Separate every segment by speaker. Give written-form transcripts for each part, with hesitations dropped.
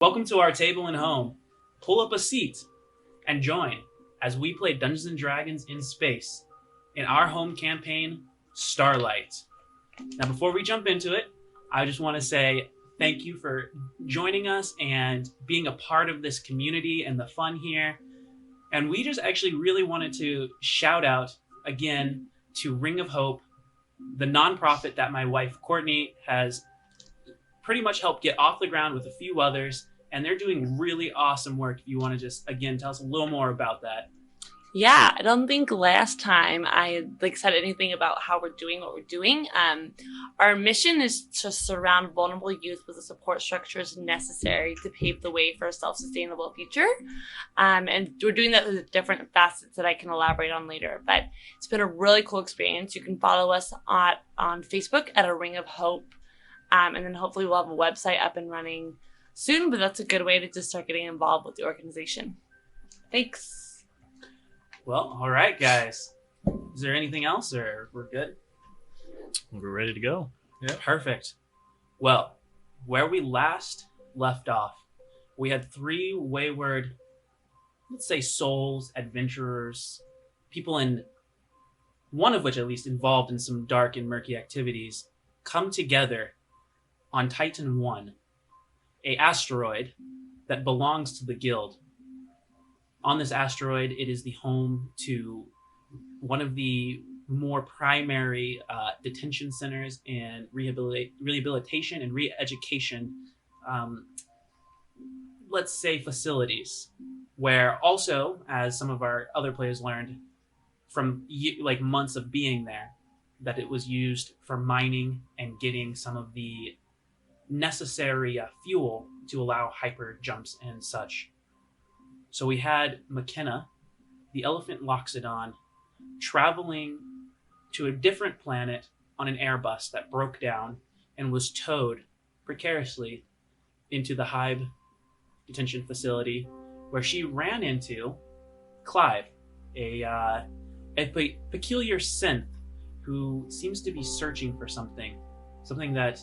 Speaker 1: Welcome to our table and home. Pull up a seat and join as we play Dungeons and Dragons in space in our home campaign, Starlight. Now, before we jump into it, I just want to say thank you for joining us and being a part of this community and the fun here. And we just actually really wanted to shout out again to Ring of Hope, the nonprofit that my wife Courtney has pretty much helped get off the ground with a few others, and they're doing really awesome work. If you want to just again tell us a little more about that.
Speaker 2: Yeah, I don't think last time I said anything about how we're doing what we're doing. Our mission is to surround vulnerable youth with the support structures necessary to pave the way for a self-sustainable future. And we're doing that with different facets that I can elaborate on later. But it's been a really cool experience. You can follow us on Facebook at A Ring of Hope. And then hopefully we'll have a website up and running soon. But that's a good way to just start getting involved with the organization. Thanks.
Speaker 1: Well, all right, guys. Is there anything else, or we're good?
Speaker 3: We're ready to go.
Speaker 1: Yeah. Perfect. Well, where we last left off, we had three wayward, let's say souls, adventurers, people in, one of which at least involved in some dark and murky activities, come together on Titan 1, a asteroid that belongs to the guild. On this asteroid, it is the home to one of the more primary detention centers and rehabilitation and re-education, let's say, facilities, where also, as some of our other players learned from months of being there, that it was used for mining and getting some of the necessary fuel to allow hyper jumps and such. So we had McKenna, the elephant Loxodon, traveling to a different planet on an Airbus that broke down and was towed precariously into the Hive detention facility, where she ran into Clive, a peculiar synth who seems to be searching for something that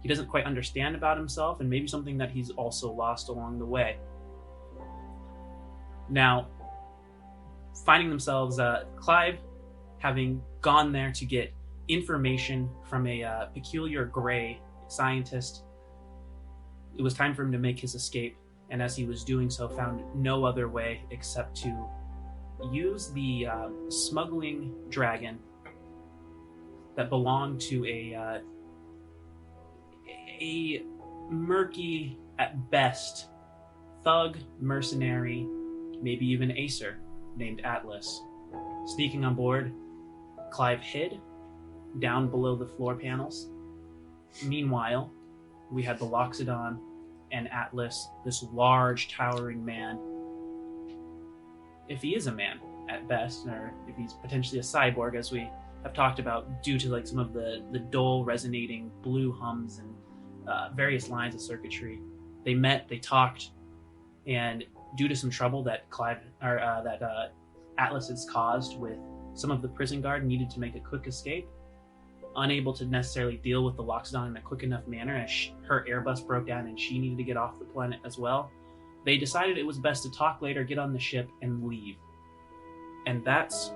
Speaker 1: he doesn't quite understand about himself, and maybe something that he's also lost along the way. Now, finding themselves, Clive, having gone there to get information from a peculiar gray scientist, it was time for him to make his escape, and as he was doing so, found no other way except to use the smuggling dragon that belonged to a murky, at best, thug, mercenary, maybe even Acer, named Atlas. Sneaking on board, Clive hid down below the floor panels. Meanwhile, we had the Loxodon and Atlas, this large, towering man. If he is a man, at best, or if he's potentially a cyborg, as we have talked about, due to some of the dull, resonating blue hums and various lines of circuitry. They met, they talked, and due to some trouble that Atlas has caused with some of the prison guard, needed to make a quick escape, unable to necessarily deal with the Loxodon in a quick enough manner as her Airbus broke down and she needed to get off the planet as well. They decided it was best to talk later, get on the ship, and leave. And that's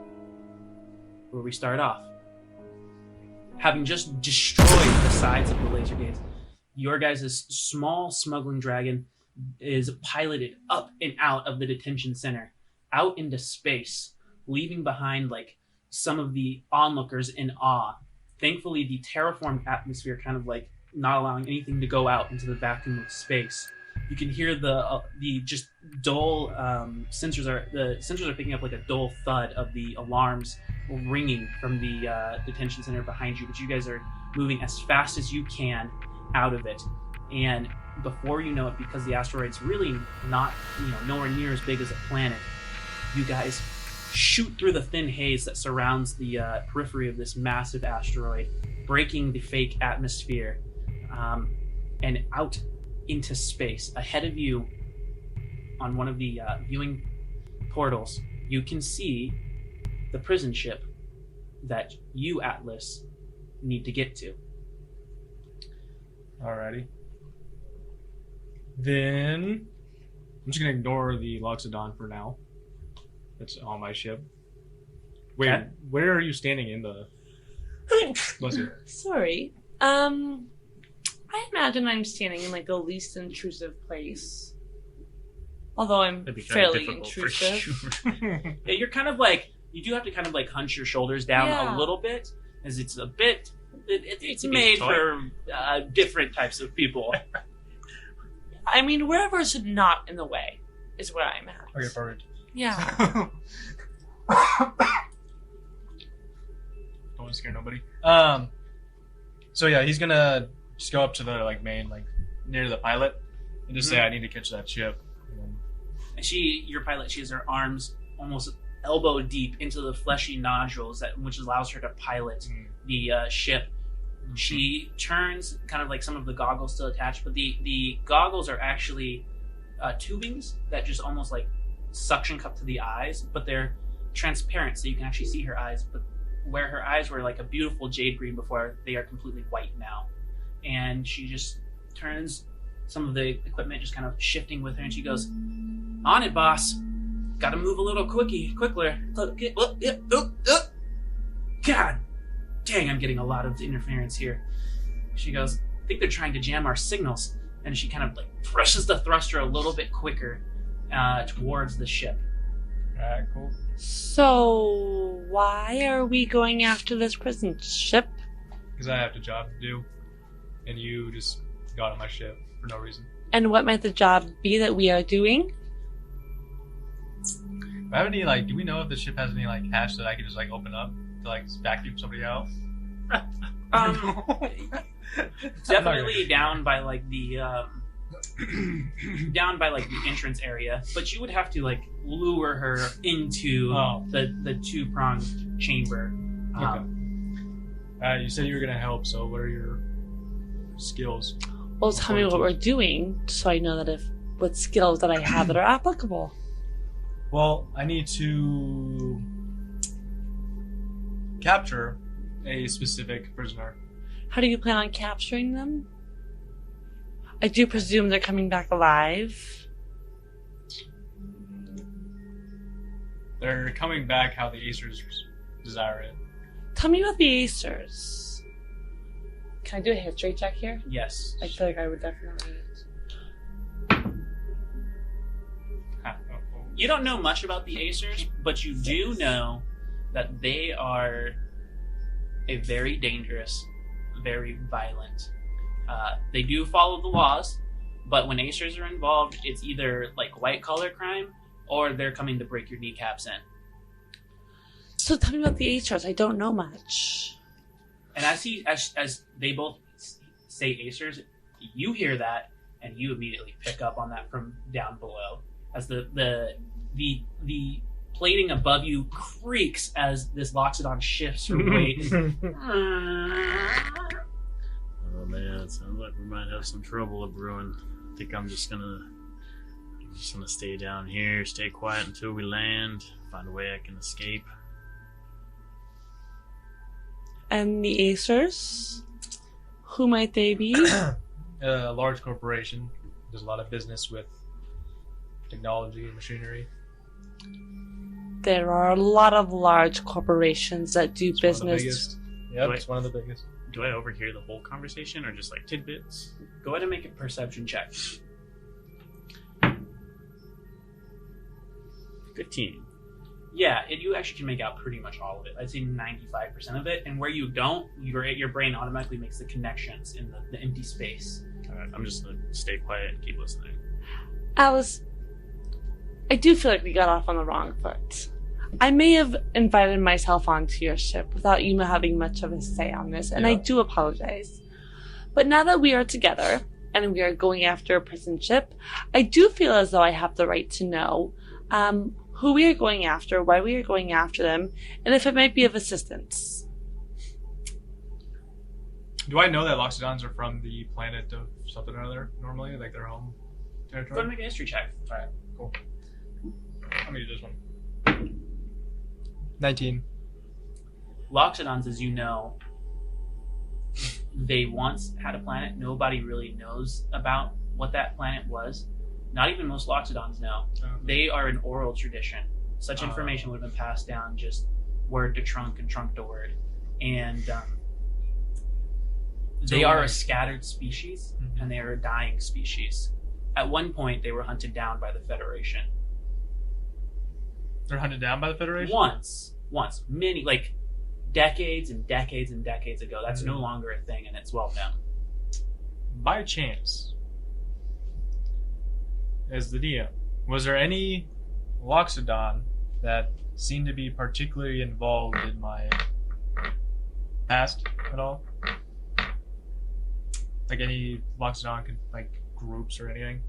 Speaker 1: where we start off. Having just destroyed the sides of the laser gates, your guys' small smuggling dragon is piloted up and out of the detention center, out into space, leaving behind some of the onlookers in awe. Thankfully, the terraformed atmosphere kind of not allowing anything to go out into the vacuum of space. You can hear the just dull sensors are picking up a dull thud of the alarms ringing from the detention center behind you, but you guys are moving as fast as you can out of it. And before you know it, because the asteroid's really not, nowhere near as big as a planet, you guys shoot through the thin haze that surrounds the periphery of this massive asteroid, breaking the fake atmosphere, and out into space. Ahead of you, on one of the viewing portals, you can see the prison ship that you, Atlas, need to get to.
Speaker 4: Alrighty. Then I'm just gonna ignore the Loxodon for now. That's on my ship. Wait,
Speaker 1: Okay.
Speaker 4: where are you standing in the? Bless you.
Speaker 2: Sorry. I imagine I'm standing in like the least intrusive place. Although I'm
Speaker 3: That'd be kind
Speaker 2: fairly
Speaker 3: of difficult for
Speaker 2: intrusive.
Speaker 3: sure.
Speaker 1: Yeah, you're kind of like, you do have to kind of like hunch your shoulders down
Speaker 2: Yeah.
Speaker 1: a little bit, as it's a bit, it's
Speaker 3: a bit
Speaker 1: made
Speaker 3: tight.
Speaker 1: for different types of people.
Speaker 2: I mean, wherever's not in the way is where I'm at.
Speaker 4: Okay, perfect.
Speaker 2: Yeah.
Speaker 4: Don't want to scare nobody. So yeah, he's gonna just go up to the like main, like near the pilot, and just say, "I need to catch that ship." And then,
Speaker 1: And your pilot, she has her arms almost elbow deep into the fleshy nodules, which allows her to pilot the ship. She turns, kind of like some of the goggles still attached, but the goggles are actually tubings that just almost like suction cup to the eyes, but they're transparent, so you can actually see her eyes. But where her eyes were like a beautiful jade green before, they are completely white now. And she just turns, some of the equipment just kind of shifting with her, and she goes, "On it, boss. Got to move a little quicker. God dang, I'm getting a lot of interference here." She goes, "I think they're trying to jam our signals." And she kind of like presses the thruster a little bit quicker towards the ship.
Speaker 4: alright, cool.
Speaker 2: So, why are we going after this prison ship?
Speaker 4: Because I have a job to do, and you just got on my ship for no reason.
Speaker 2: And what might the job be that we are doing?
Speaker 4: Do I have any do we know if the ship has any hatch that I can just open up to vacuum somebody out?
Speaker 1: Definitely down by the down by the entrance area, but you would have to lure her into the two-pronged chamber.
Speaker 4: You said you were gonna help, so what are your skills?
Speaker 2: Well, tell me what we're doing so I know that what skills that I have that are applicable.
Speaker 4: Well, I need to capture a specific prisoner.
Speaker 2: How do you plan on capturing them? I do presume they're coming back alive.
Speaker 4: They're coming back how the Acers desire it.
Speaker 2: Tell me about the Acers. Can I do a history check here?
Speaker 1: Yes.
Speaker 2: I feel like I would definitely.
Speaker 1: You don't know much about the Acers, but you do know that they are a very dangerous, very violent. They do follow the laws, but when Acers are involved, it's either white-collar crime or they're coming to break your kneecaps in.
Speaker 2: So tell me about the Acers. I don't know much.
Speaker 1: And as they both say Acers, you hear that, and you immediately pick up on that from down below. As the plating above you creaks as this Loxodon shifts her weight.
Speaker 3: Oh man, it sounds like we might have some trouble brewing. I think I'm just gonna stay down here, stay quiet until we land, find a way I can escape.
Speaker 2: And the Acers? Who might they be?
Speaker 4: A large corporation does a lot of business with technology and machinery.
Speaker 2: There are a lot of large corporations that do
Speaker 4: It's one of the
Speaker 2: business.
Speaker 4: biggest. Yep,
Speaker 3: Wait.
Speaker 4: it's one of the biggest.
Speaker 3: Do I overhear the whole conversation or just tidbits?
Speaker 1: Go ahead and make a perception check.
Speaker 3: 15.
Speaker 1: Yeah, you actually can make out pretty much all of it. I'd say 95% of it. And where you don't, your brain automatically makes the connections in the empty space.
Speaker 3: Alright, I'm just gonna stay quiet and keep listening.
Speaker 2: Alice, I do feel like we got off on the wrong foot. I may have invited myself onto your ship without you having much of a say on this, and I
Speaker 4: Yeah.
Speaker 2: do apologize. But now that we are together and we are going after a prison ship, I do feel as though I have the right to know who we are going after, why we are going after them, and if it might be of assistance.
Speaker 4: Do I know that Loxodons are from the planet of something or other normally, like their home
Speaker 1: Go ahead and
Speaker 4: territory?
Speaker 1: make a history check.
Speaker 4: Alright, cool. I'm gonna use this one. 19.
Speaker 1: Loxodons, as you know, they once had a planet. Nobody really knows about what that planet was, not even most Loxodons know. They are an oral tradition. Such information would have been passed down just word to trunk and trunk to word. And they are a scattered species, and they are a dying species. At one point, they were hunted down by the Federation.
Speaker 4: They're hunted down by the Federation?
Speaker 1: Once. Many, like, decades and decades and decades ago. That's no longer a thing, and it's well known.
Speaker 4: By chance, as the DM, was there any Loxodon that seemed to be particularly involved in my past at all? Like any Loxodon, like, groups or anything?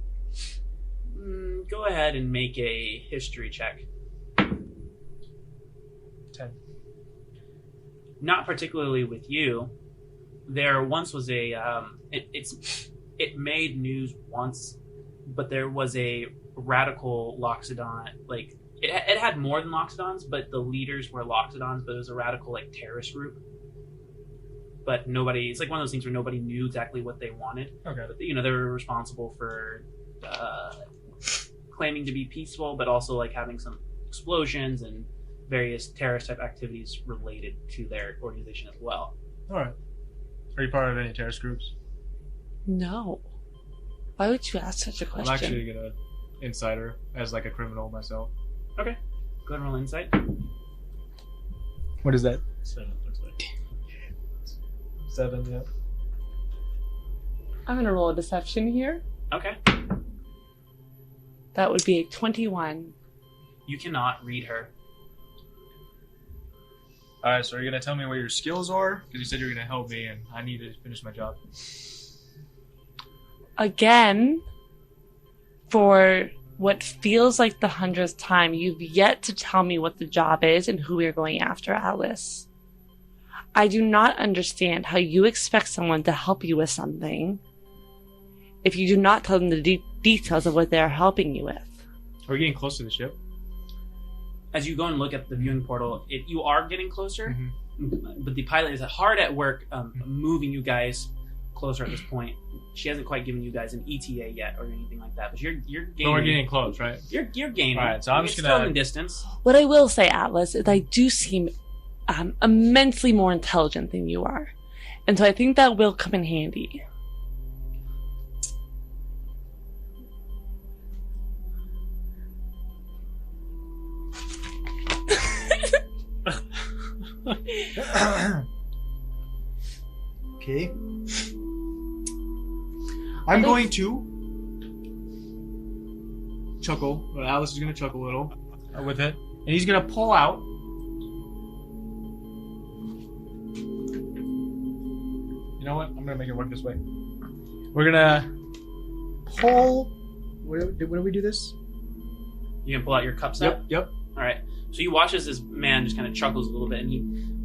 Speaker 1: Go ahead and make a history check.
Speaker 4: 10.
Speaker 1: Not particularly with you. There once was a it made news once, but there was a radical Loxodon. Like it had more than Loxodons, but the leaders were Loxodons. But it was a radical like terrorist group. But nobody. It's like one of those things where nobody knew exactly what they wanted.
Speaker 4: Okay.
Speaker 1: But they were responsible for claiming to be peaceful, but also like having some explosions and various terrorist type activities related to their organization as well.
Speaker 4: All right. Are you part of any terrorist groups?
Speaker 2: No. Why would you ask such a question?
Speaker 4: I'm actually an insider as like a criminal myself.
Speaker 1: Okay. Go ahead and roll insight.
Speaker 4: What is that?
Speaker 3: 7 looks like.
Speaker 4: 7, yeah.
Speaker 2: I'm gonna roll a deception here.
Speaker 1: Okay.
Speaker 2: That would be a 21.
Speaker 1: You cannot read her.
Speaker 4: Alright, so are you going to tell me what your skills are? Because you said you're going to help me and I need to finish my job.
Speaker 2: Again, for what feels like the 100th time, you've yet to tell me what the job is and who we are going after, Alice. I do not understand how you expect someone to help you with something if you do not tell them the details of what they are helping you with.
Speaker 4: Are we getting close to the ship?
Speaker 1: As you go and look at the viewing portal, you are getting closer, but the pilot is hard at work moving you guys closer at this point. She hasn't quite given you guys an ETA yet or anything like that, but you're gaining.
Speaker 4: But we're getting close, right?
Speaker 1: You're gaining.
Speaker 4: All right, so I'm just
Speaker 1: still
Speaker 4: gonna
Speaker 1: in distance.
Speaker 2: What I will say, Atlas, is I do seem immensely more intelligent than you are, and so I think that will come in handy.
Speaker 5: Okay. I'm going to chuckle.
Speaker 4: Well, Alice is going to chuckle a little with it. And he's going to pull out. You know what? I'm going to make it work this way. We're going to pull.
Speaker 5: When do we do this?
Speaker 1: You can pull out your cup set.
Speaker 4: Yep.
Speaker 1: All right. So you watch as this man just kind of chuckles a little bit, and he,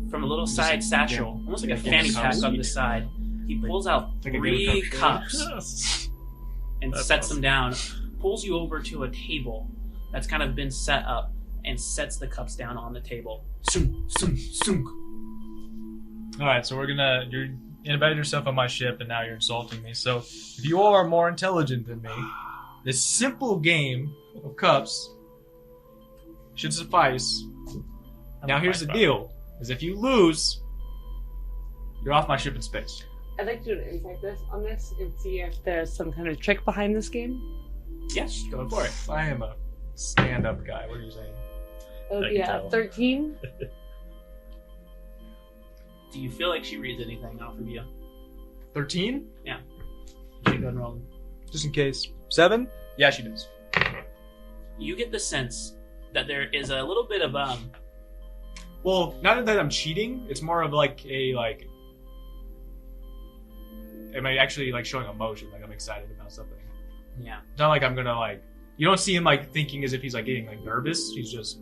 Speaker 1: from a little side satchel, almost like a fanny pack on the side, he pulls out
Speaker 4: Like a
Speaker 1: 3
Speaker 4: Game of Thrones.
Speaker 1: cups and
Speaker 3: That's
Speaker 1: sets
Speaker 3: awesome.
Speaker 1: them down, pulls you over to a table that's kind of been set up, and sets the cups down on the table. Sunk, sunk, sunk.
Speaker 4: Alright, so you invited yourself on my ship and now you're insulting me. So, if you are more intelligent than me, this simple game of cups should suffice. Now here's the deal, is if you lose, you're off my ship in space.
Speaker 2: I'd like to do an insight on this and see if there's some kind of trick behind this game.
Speaker 1: Yes, go for it.
Speaker 4: I am a stand-up guy, what are you saying?
Speaker 2: That would
Speaker 3: I
Speaker 2: be
Speaker 3: can
Speaker 2: a
Speaker 3: tell.
Speaker 2: 13.
Speaker 1: Do you feel like she reads anything off of you?
Speaker 4: 13?
Speaker 1: You should go and roll.
Speaker 4: Just in case. 7? Yeah, she does.
Speaker 1: You get the sense that there is a little bit of
Speaker 4: Well, not that I'm cheating, it's more of like am I actually like showing emotion, like I'm excited about something.
Speaker 1: yeah.
Speaker 4: It's not like I'm gonna like, you don't see him like thinking as if he's like getting like nervous, he's just,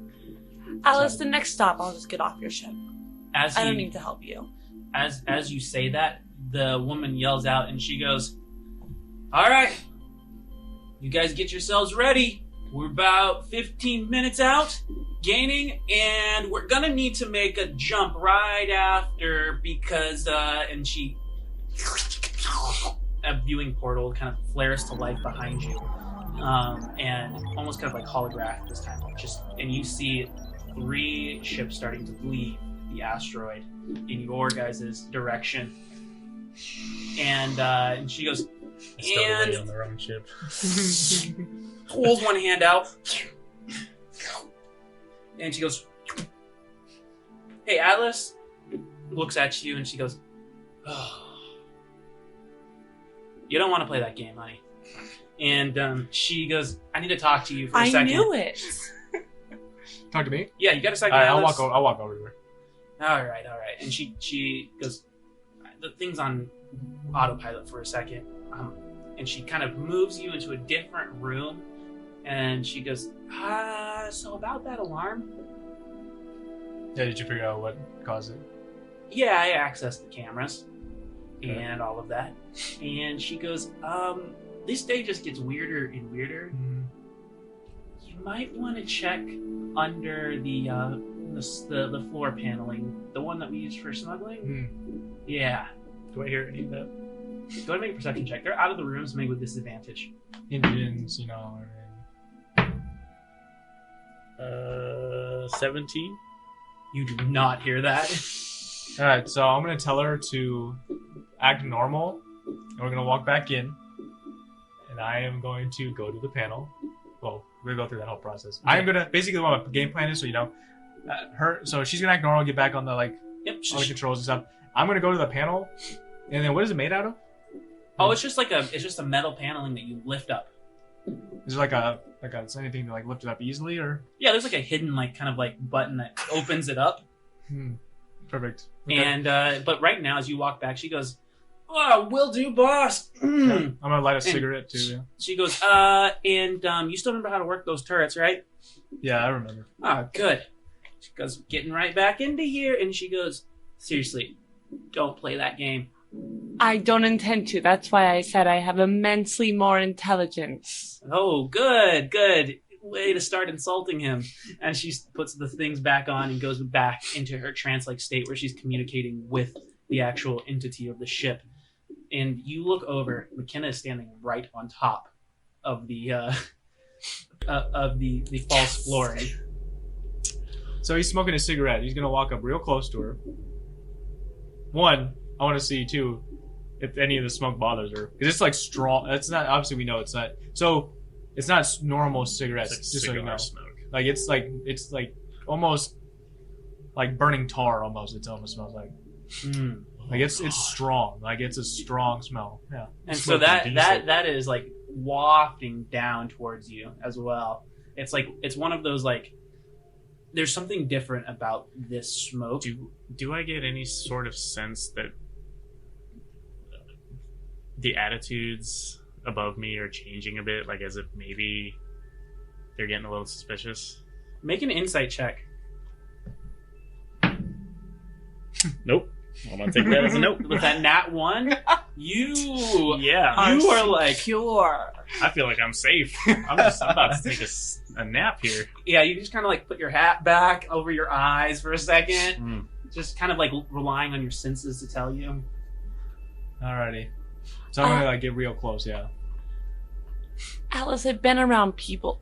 Speaker 2: Alice, the next stop, I'll just get off your ship.
Speaker 1: As
Speaker 2: I don't
Speaker 1: he-
Speaker 2: need to help you.
Speaker 1: As you say that, the woman yells out and she goes, "All right, you guys get yourselves ready. We're about 15 minutes out, gaining, and we're gonna need to make a jump right after because." And she a viewing portal kind of flares to life behind you, and almost kind of like holographic this time. And you see 3 ships starting to leave the asteroid in your guys' direction. And she goes,
Speaker 3: Stowed away on the wrong ship.
Speaker 1: pulls one hand out, and she goes, "Hey, Atlas," looks at you, and she goes, "Oh, you don't want to play that game, honey." And she goes, "I need to talk to you for a second."
Speaker 2: I knew it.
Speaker 5: Talk to me.
Speaker 1: Yeah, you got a second,
Speaker 5: All right,
Speaker 1: Atlas?
Speaker 5: I'll walk over to her.
Speaker 1: All right. And she goes, the thing's on autopilot for a second, and she kind of moves you into a different room, and she goes, so about that alarm?
Speaker 4: Yeah, did you figure out what caused it?
Speaker 1: Yeah, I accessed the cameras and all of that. And she goes, this day just gets weirder and weirder. You might want to check under the floor paneling, the one that we use for smuggling. Yeah.
Speaker 3: Do I hear any of that?
Speaker 1: Go ahead and make a perception check. They're out of the rooms, maybe with disadvantage.
Speaker 4: Engines, you know.
Speaker 3: 17.
Speaker 1: You do not hear that.
Speaker 4: All right, so I'm gonna tell her to act normal, and we're gonna walk back in, and I am going to go to the panel. Well, we're gonna go through that whole process.
Speaker 1: Okay.
Speaker 4: I'm gonna basically what my game plan is, so you know, so she's gonna act normal, get back on the all the controls and stuff. I'm gonna go to the panel, and then what is it made out of?
Speaker 1: Oh, it's just a metal paneling that you lift up.
Speaker 4: Is it like a anything to lift it up easily or?
Speaker 1: Yeah, there's like a hidden kind of button that opens it up.
Speaker 4: Perfect. Okay.
Speaker 1: And but right now, as you walk back, she goes, "Oh, will do, boss."
Speaker 4: I'm gonna light a cigarette too. Yeah.
Speaker 1: She goes, and you still remember how to work those turrets, right?
Speaker 4: Yeah, I remember.
Speaker 1: Ah, good. She goes, getting right back into here, and she goes, seriously, don't play that game.
Speaker 2: I don't intend to. That's why I said I have immensely more intelligence.
Speaker 1: Oh, good. Way to start insulting him. And she puts the things back on and goes back into her trance-like state where she's communicating with the actual entity of the ship. And you look over, McKenna is standing right on top of the false flooring.
Speaker 4: So he's smoking a cigarette. He's gonna walk up real close to her. One, I want to see too if any of the smoke bothers her because it's strong. It's not. Obviously, we know it's not. So it's not normal cigarettes.
Speaker 3: It's
Speaker 4: just so you know,
Speaker 3: smoke.
Speaker 4: It's almost like burning tar. Almost, it almost smells like. It's strong. It's a strong smell. Yeah.
Speaker 1: And so that is wafting down towards you as well. It's one of those there's something different about this smoke.
Speaker 3: Do I get any sort of sense that the attitudes above me are changing a bit? As if maybe they're getting a little suspicious?
Speaker 1: Make an insight check.
Speaker 3: Nope. I'm gonna take that as a nope.
Speaker 1: With that nat 1, you are
Speaker 2: pure.
Speaker 3: I feel like I'm safe. I'm about to take a nap here.
Speaker 1: Yeah, you just kind of put your hat back over your eyes for a second. Just kind of relying on your senses to tell you.
Speaker 4: Alrighty. So I'm gonna get real close, yeah.
Speaker 2: Alice, I've been around people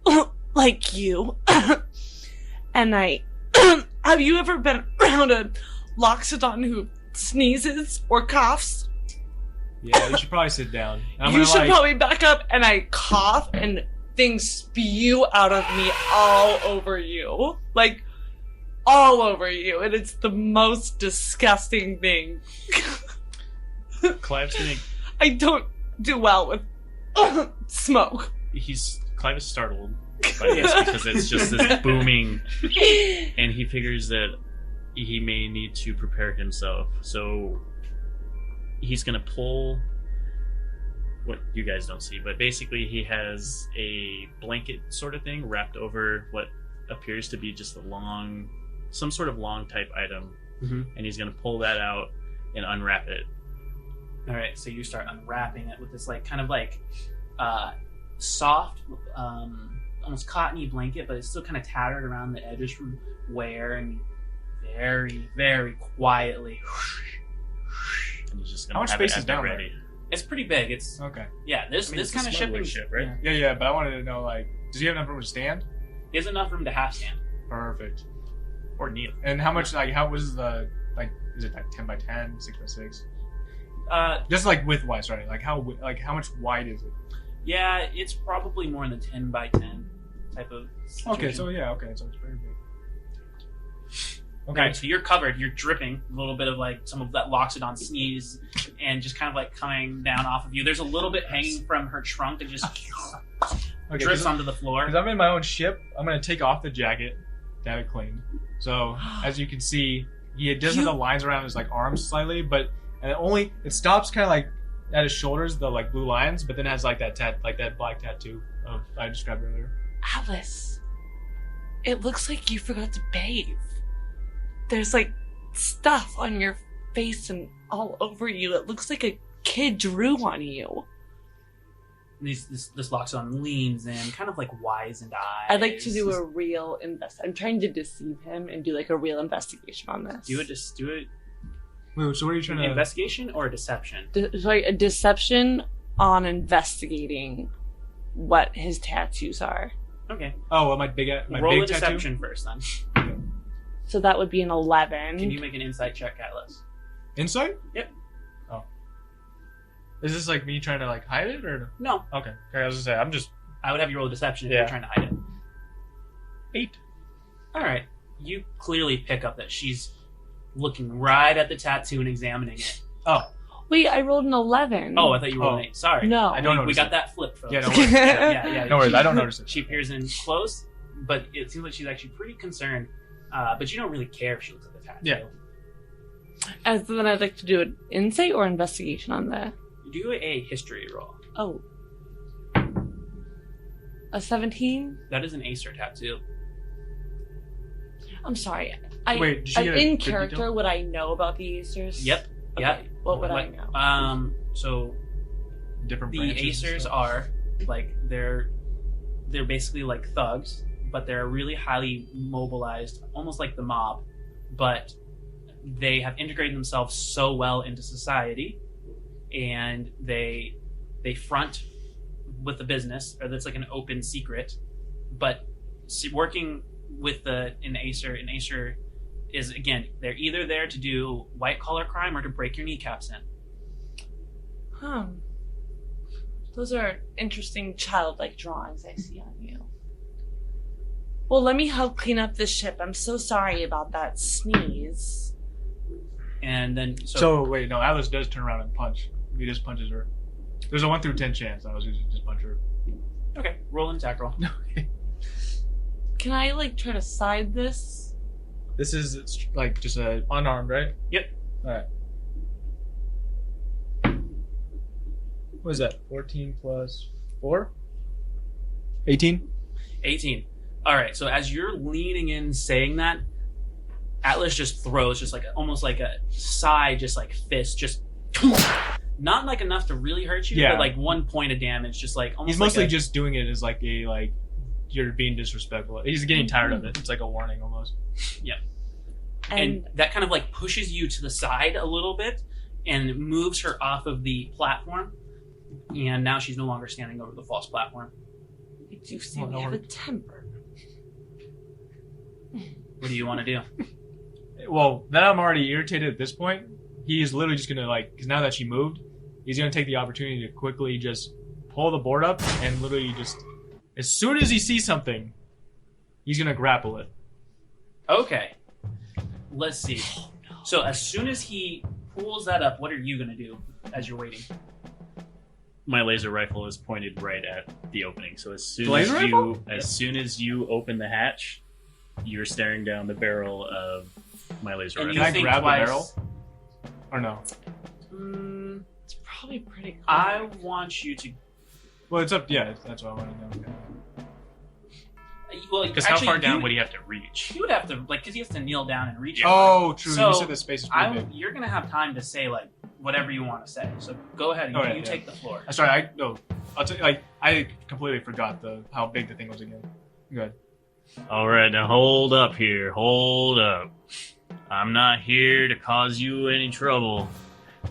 Speaker 2: like you. And have you ever been around a Loxodon who sneezes or coughs?
Speaker 4: Yeah, you should probably sit down.
Speaker 2: You should probably back up, and I cough and things spew out of me all over you. All over you. And it's the most disgusting thing.
Speaker 3: Clive's gonna...
Speaker 2: I don't do well with smoke.
Speaker 3: Clive is startled by this because it's just this booming, and he figures that he may need to prepare himself. So he's gonna pull what you guys don't see, but basically he has a blanket sort of thing wrapped over what appears to be just some sort of long type item, and he's gonna pull that out and unwrap it.
Speaker 1: All right, so you start unwrapping it with this soft, almost cottony blanket, but it's still kind of tattered around the edges from wear, and very, very quietly.
Speaker 3: And he's just
Speaker 4: How
Speaker 3: gonna
Speaker 4: much
Speaker 3: have
Speaker 4: space
Speaker 3: it
Speaker 4: is down
Speaker 3: ready.
Speaker 1: It's pretty big. It's
Speaker 4: Okay.
Speaker 1: This
Speaker 3: it's a
Speaker 1: kind of
Speaker 3: smuggler
Speaker 1: shipping
Speaker 3: ship, right?
Speaker 4: Yeah, but I wanted to know, like, does he have enough room to stand?
Speaker 1: He has enough room to half stand.
Speaker 4: Perfect.
Speaker 3: Or kneel.
Speaker 4: And how much, like, how was the, like, is it like 10 by 10, 6 by 6? Just like width-wise, right? Like how much wide is it?
Speaker 1: Yeah, it's probably more in the 10 by 10 type of situation.
Speaker 4: Okay, so it's very big.
Speaker 1: Okay, so you're covered. You're dripping. A little bit of like some of that Loxodon sneeze, and just kind of like coming down off of you. There's a little bit hanging from her trunk that just drips onto the floor.
Speaker 4: Because I'm in my own ship, I'm gonna take off the jacket to have it cleaned. So as you can see, he does have the lines around his like arms slightly, but it stops kind of like at his shoulders, the like blue lines, but then has like that black tattoo of I described earlier.
Speaker 2: Alice, it looks like you forgot to bathe. There's like stuff on your face and all over you. It looks like a kid drew on you.
Speaker 1: This Loxodon leans in, kind of like wizened eyes.
Speaker 2: I'd like to do a real I'm trying to deceive him and do like a real investigation on this.
Speaker 1: Do it.
Speaker 4: Wait, so what are you trying to...
Speaker 1: Investigation or deception?
Speaker 2: Sorry, a deception on investigating what his tattoos are.
Speaker 1: Okay.
Speaker 4: Oh, well, my big
Speaker 1: Roll a
Speaker 4: tattoo?
Speaker 1: deception first, then.
Speaker 2: So that would be an 11.
Speaker 1: Can you make an insight check, Atlas?
Speaker 4: Insight?
Speaker 1: Yep.
Speaker 4: Oh. Is this like me trying to like hide it or
Speaker 1: No.
Speaker 4: Okay. I was gonna say
Speaker 1: I would have you roll a deception if you're trying to hide it.
Speaker 4: 8.
Speaker 1: All right. You clearly pick up that she's looking right at the tattoo and examining it.
Speaker 4: Oh.
Speaker 2: Wait, I rolled an 11.
Speaker 1: Oh, I thought you rolled an 8. Sorry.
Speaker 2: No.
Speaker 4: I don't
Speaker 1: We
Speaker 4: notice
Speaker 1: got
Speaker 4: it.
Speaker 1: that flipped, folks.
Speaker 4: Yeah, no worries.
Speaker 1: yeah.
Speaker 4: No worries. I don't notice it.
Speaker 1: She peers in close, but it seems like she's actually pretty concerned. But you don't really care if she looks at the tattoo.
Speaker 4: Yeah.
Speaker 2: And so then I'd like to do an insight or investigation on that.
Speaker 1: Do a history roll.
Speaker 2: Oh. A 17?
Speaker 1: That is an Acer tattoo.
Speaker 2: I'm sorry.
Speaker 4: Wait, did she get a
Speaker 2: in
Speaker 4: good
Speaker 2: character,
Speaker 4: detail?
Speaker 2: would I know about the Acers?
Speaker 1: Yep.
Speaker 2: Okay,
Speaker 1: Yeah.
Speaker 2: what would I know?
Speaker 1: So
Speaker 4: Different
Speaker 1: the
Speaker 4: branches and
Speaker 1: Acers
Speaker 4: stuff.
Speaker 1: are like they're basically like thugs, but they're really highly mobilized, almost like the mob, but they have integrated themselves so well into society, and they front with the business, or that's like an open secret. But working with an Acer is, again, they're either there to do white collar crime or to break your kneecaps in.
Speaker 2: Those are interesting childlike drawings I see on you. Well, let me help clean up this ship. I'm so sorry about that sneeze.
Speaker 1: And then
Speaker 4: So wait, no, Alice does turn around and punch. He just punches her. There's a 1 through 10 chance I was going to just punch her.
Speaker 1: okay, roll an attack roll.
Speaker 2: Can I like try to side this?
Speaker 4: This is like just a unarmed, right?
Speaker 1: Yep.
Speaker 4: Alright. What is that? 14 plus 4? 18?
Speaker 1: 18. All right. So as you're leaning in, saying that, Atlas just throws just like almost like a side, just like fist, just not like enough to really hurt you,
Speaker 4: Yeah.
Speaker 1: but like 1 point of damage, just like almost.
Speaker 4: He's mostly just doing it as like a like you're being disrespectful. He's getting tired of it. It's like a warning almost.
Speaker 1: and that kind of like pushes you to the side a little bit and moves her off of the platform. And now she's no longer standing over the false platform.
Speaker 2: I do seem to have a temper.
Speaker 1: What do you want to do?
Speaker 4: Well, then I'm already irritated at this point. He's literally just gonna like, because now that she moved, he's gonna take the opportunity to quickly just pull the board up and literally just, as soon as he sees something, he's gonna grapple it.
Speaker 1: Okay. Let's see. So as soon as he pulls that up, what are you going to do as you're waiting?
Speaker 3: My laser rifle is pointed right at the opening. So as soon
Speaker 4: Laser
Speaker 3: as
Speaker 4: rifle?
Speaker 3: soon as you open the hatch, you're staring down the barrel of my laser
Speaker 1: And
Speaker 3: rifle.
Speaker 4: Can I
Speaker 1: think
Speaker 4: grab
Speaker 1: twice.
Speaker 4: the barrel? Or no?
Speaker 2: It's probably pretty cool.
Speaker 1: I want you to.
Speaker 4: Well, it's up. Yeah, that's what I want to know.
Speaker 1: Well,
Speaker 3: Because how
Speaker 1: actually,
Speaker 3: far down would he have to reach?
Speaker 1: You would have to, like, because he has to kneel down and reach.
Speaker 4: Oh, true.
Speaker 1: So,
Speaker 4: you said the space is pretty big.
Speaker 1: You're going to have time to say, like, whatever you want to say. So go ahead.
Speaker 4: Oh, yeah,
Speaker 1: you
Speaker 4: yeah.
Speaker 1: take the floor.
Speaker 4: Sorry, I'll tell you. Like, I completely forgot how big the thing was again. Good.
Speaker 3: All right, now hold up here. Hold up. I'm not here to cause you any trouble.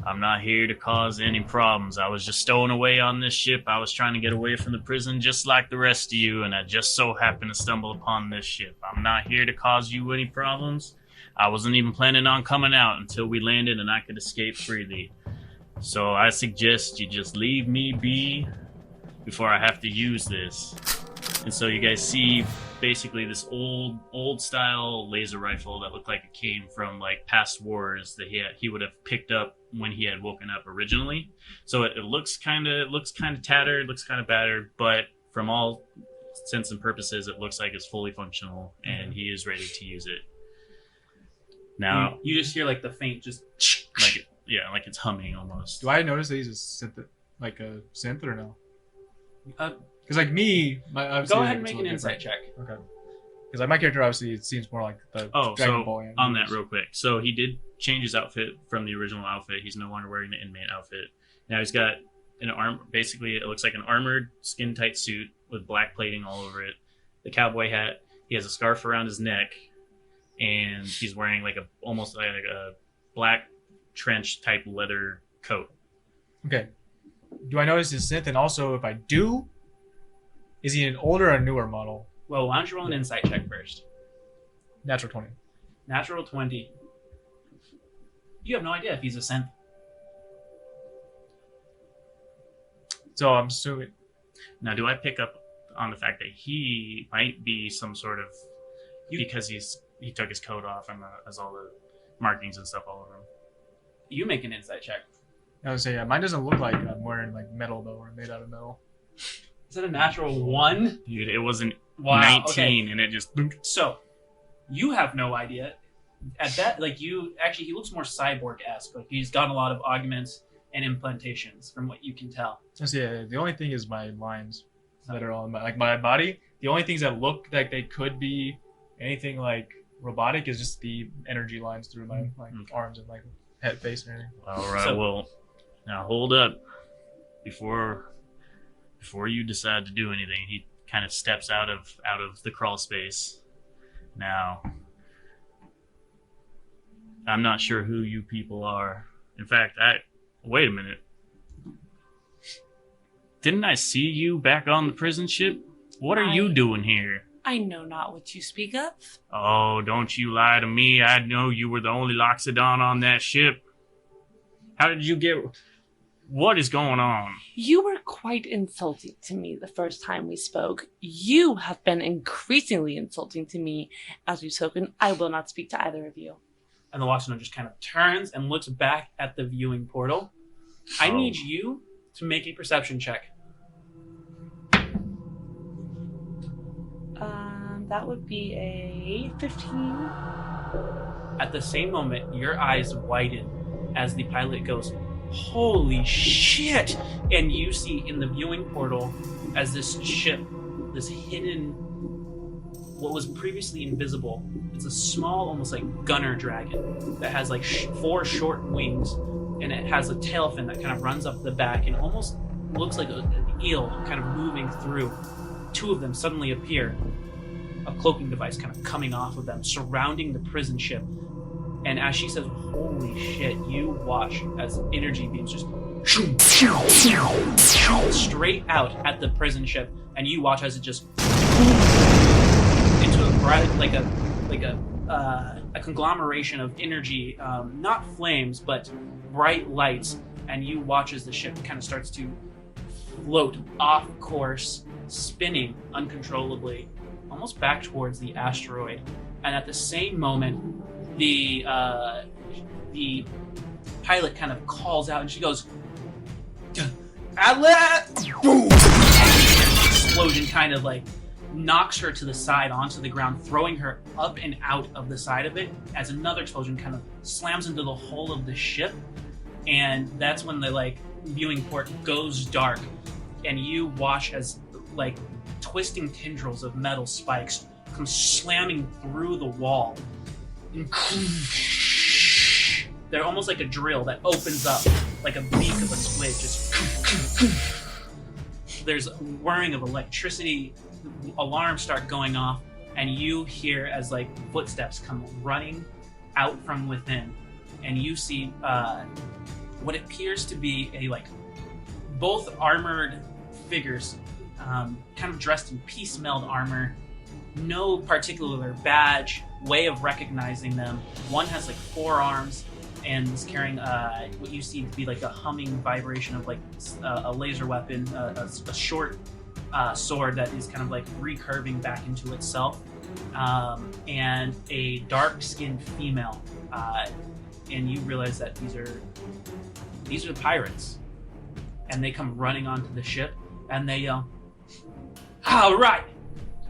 Speaker 3: I'm not here to cause any problems. I was just stowing away on this ship. I was trying to get away from the prison just like the rest of you, and I just so happened to stumble upon this ship. I'm not here to cause you any problems. I wasn't even planning on coming out until we landed and I could escape freely. So I suggest you just leave me be before I have to use this. And so you guys see basically this old style laser rifle that looked like it came from like past wars that he would have picked up when he had woken up originally. So it looks kind of tattered, looks kind of battered, but from all intents and purposes, it looks like it's fully functional and he is ready to use it. Now
Speaker 1: you just hear like the faint, just
Speaker 3: like it's humming almost.
Speaker 5: Do I notice that he's a synth or no?
Speaker 1: uh,
Speaker 5: Because like me,
Speaker 1: go ahead and make an insight check.
Speaker 5: Okay. Because like my character obviously it seems more like the Dragon Ball.
Speaker 3: On that real quick. So he did change his outfit from the original outfit. He's no longer wearing the inmate outfit. Now he's got an arm. Basically, it looks like an armored, skin-tight suit with black plating all over it. The cowboy hat. He has a scarf around his neck, and he's wearing like almost like a black trench type leather coat.
Speaker 5: Okay. Do I notice his synth? And also, if I do, is he an older or newer model?
Speaker 1: Well, why don't you roll an insight check first?
Speaker 5: Natural 20.
Speaker 1: Natural 20. You have no idea if he's a synth.
Speaker 5: So I'm assuming.
Speaker 3: Now, do I pick up on the fact that he might be some sort of because he took his coat off and has all the markings and stuff all over him?
Speaker 1: You make an insight check.
Speaker 5: I would say, yeah, mine doesn't look like I'm wearing like metal though, or made out of metal.
Speaker 1: Is that a natural 1?
Speaker 3: Dude, it wasn't
Speaker 1: Wow,
Speaker 3: 19
Speaker 1: okay.
Speaker 3: and it just...
Speaker 1: So, you have no idea. At that, like he looks more cyborg-esque. Like he's got a lot of augments and implantations from what you can tell.
Speaker 5: So yeah, the only thing is my lines that are on my body. The only things that look like they could be anything like robotic is just the energy lines through my arms and like head, face, and everything.
Speaker 3: All right, well, now hold up. Before you decide to do anything, he kind of steps out of the crawl space. Now, I'm not sure who you people are. In fact, wait a minute. Didn't I see you back on the prison ship? What are you doing here?
Speaker 2: I know not what you speak of.
Speaker 3: Oh, don't you lie to me. I know you were the only Loxodon on that ship. How did you get... What is going on?
Speaker 2: You were quite insulting to me the first time we spoke. You have been increasingly insulting to me as we've spoken. I will not speak to either of you.
Speaker 1: And the Loxodon just kind of turns and looks back at the viewing portal. I need you to make a perception check.
Speaker 2: That would be a 15.
Speaker 1: At the same moment, your eyes widen as the pilot goes, "Holy shit!" And you see in the viewing portal as this ship, this hidden, what was previously invisible, it's a small, almost like gunner dragon that has like 4 short wings, and it has a tail fin that kind of runs up the back and almost looks like an eel kind of moving through. 2 of them suddenly appear, a cloaking device kind of coming off of them, surrounding the prison ship. And as she says, "Holy shit," you watch as energy beams just straight out at the prison ship, and you watch as it just into a bright, like a conglomeration of energy, not flames, but bright lights. And you watch as the ship kind of starts to float off course, spinning uncontrollably, almost back towards the asteroid. And at the same moment, the pilot kind of calls out, and she goes, "Atlas!" Boom! Explosion kind of like knocks her to the side onto the ground, throwing her up and out of the side of it, as another explosion kind of slams into the hull of the ship. And that's when the viewing port goes dark, and you watch as twisting tendrils of metal spikes come slamming through the wall. And they're almost like a drill that opens up like a beak of a squid. Just there's a whirring of electricity, alarms start going off, and you hear as footsteps come running out from within, and you see what appears to be a both armored figures, kind of dressed in piece-meld armor. No particular badge, way of recognizing them. One has 4 arms and is carrying what you see to be a humming vibration of a laser weapon, a short sword that is kind of recurving back into itself, and a dark-skinned female. And you realize that these are the pirates, and they come running onto the ship and they yell, "All right,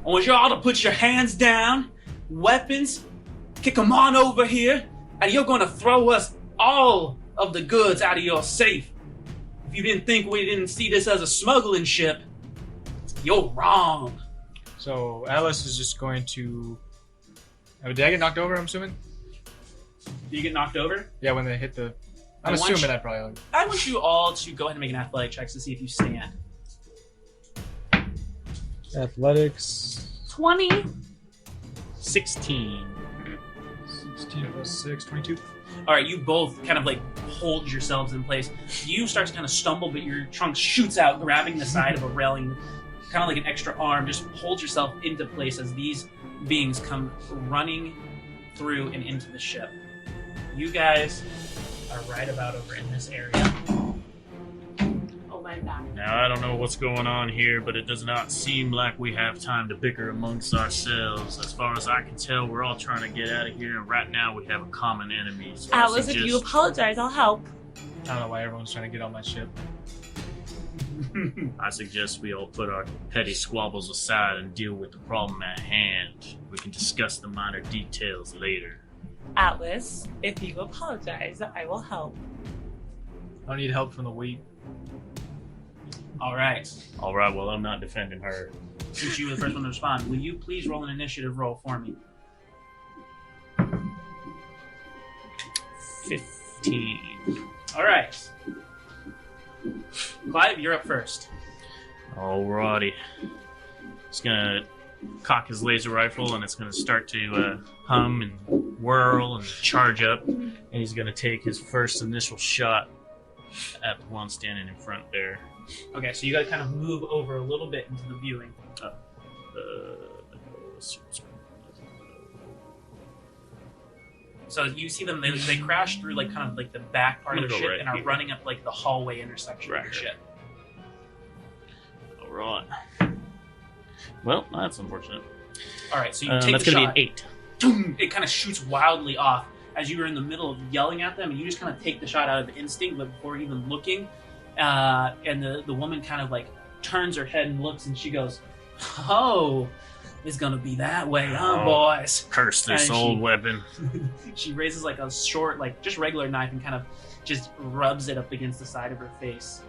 Speaker 1: I want you all to put your hands down, weapons, kick them on over here, and you're going to throw us all of the goods out of your safe. If you didn't think we didn't see this as a smuggling ship, you're wrong."
Speaker 5: So Alice is just going to. Did I get knocked over? I'm assuming.
Speaker 1: Do you get knocked over?
Speaker 5: Yeah, when they hit the. I'm assuming I probably.
Speaker 1: I want you all to go ahead and make an athletic check to see if you stand.
Speaker 5: Athletics.
Speaker 2: 20.
Speaker 3: 16.
Speaker 5: 16 plus 6, 22.
Speaker 1: All right, you both kind of hold yourselves in place. You start to kind of stumble, but your trunk shoots out, grabbing the side of a railing, kind of like an extra arm. Just hold yourself into place as these beings come running through and into the ship. You guys are right about over in this area.
Speaker 2: Oh my god.
Speaker 3: Now, I don't know what's going on here, but it does not seem like we have time to bicker amongst ourselves. As far as I can tell, we're all trying to get out of here, and right now we have a common enemy. So
Speaker 2: Alice, if you apologize, I'll help.
Speaker 5: I don't know why everyone's trying to get on my ship.
Speaker 3: I suggest we all put our petty squabbles aside and deal with the problem at hand. We can discuss the minor details later.
Speaker 2: Atlas, if you apologize, I will help.
Speaker 5: I don't need help from the weak.
Speaker 1: All right.
Speaker 3: All right, well, I'm not defending her.
Speaker 1: Since you were the first one to respond, will you please roll an initiative roll for me?
Speaker 3: 15.
Speaker 1: All right. Clive, you're up first.
Speaker 3: Alrighty. He's gonna cock his laser rifle and it's gonna start to hum and whirl and charge up. And he's gonna take his first initial shot at the one standing in front there.
Speaker 1: Okay, so you got to kind of move over a little bit into the viewing. So you see them, they crash through kind of the back part of the
Speaker 3: Go
Speaker 1: ship
Speaker 3: right
Speaker 1: and are
Speaker 3: here.
Speaker 1: running up the hallway intersection
Speaker 3: Right
Speaker 1: of the
Speaker 3: here.
Speaker 1: ship.
Speaker 3: Alright. Well, that's unfortunate.
Speaker 1: All right, so you take
Speaker 3: That's
Speaker 1: the
Speaker 3: gonna
Speaker 1: shot.
Speaker 3: be an 8.
Speaker 1: Boom, it kind of shoots wildly off as you were in the middle of yelling at them, and you just kind of take the shot out of instinct, but before even looking. And the woman kind of turns her head and looks, and she goes, "Oh, it's gonna be that way, huh,
Speaker 3: Oh.
Speaker 1: boys?"
Speaker 3: Curse this
Speaker 1: And
Speaker 3: old
Speaker 1: she-
Speaker 3: weapon.
Speaker 1: She raises a short, just regular knife and kind of just rubs it up against the side of her face.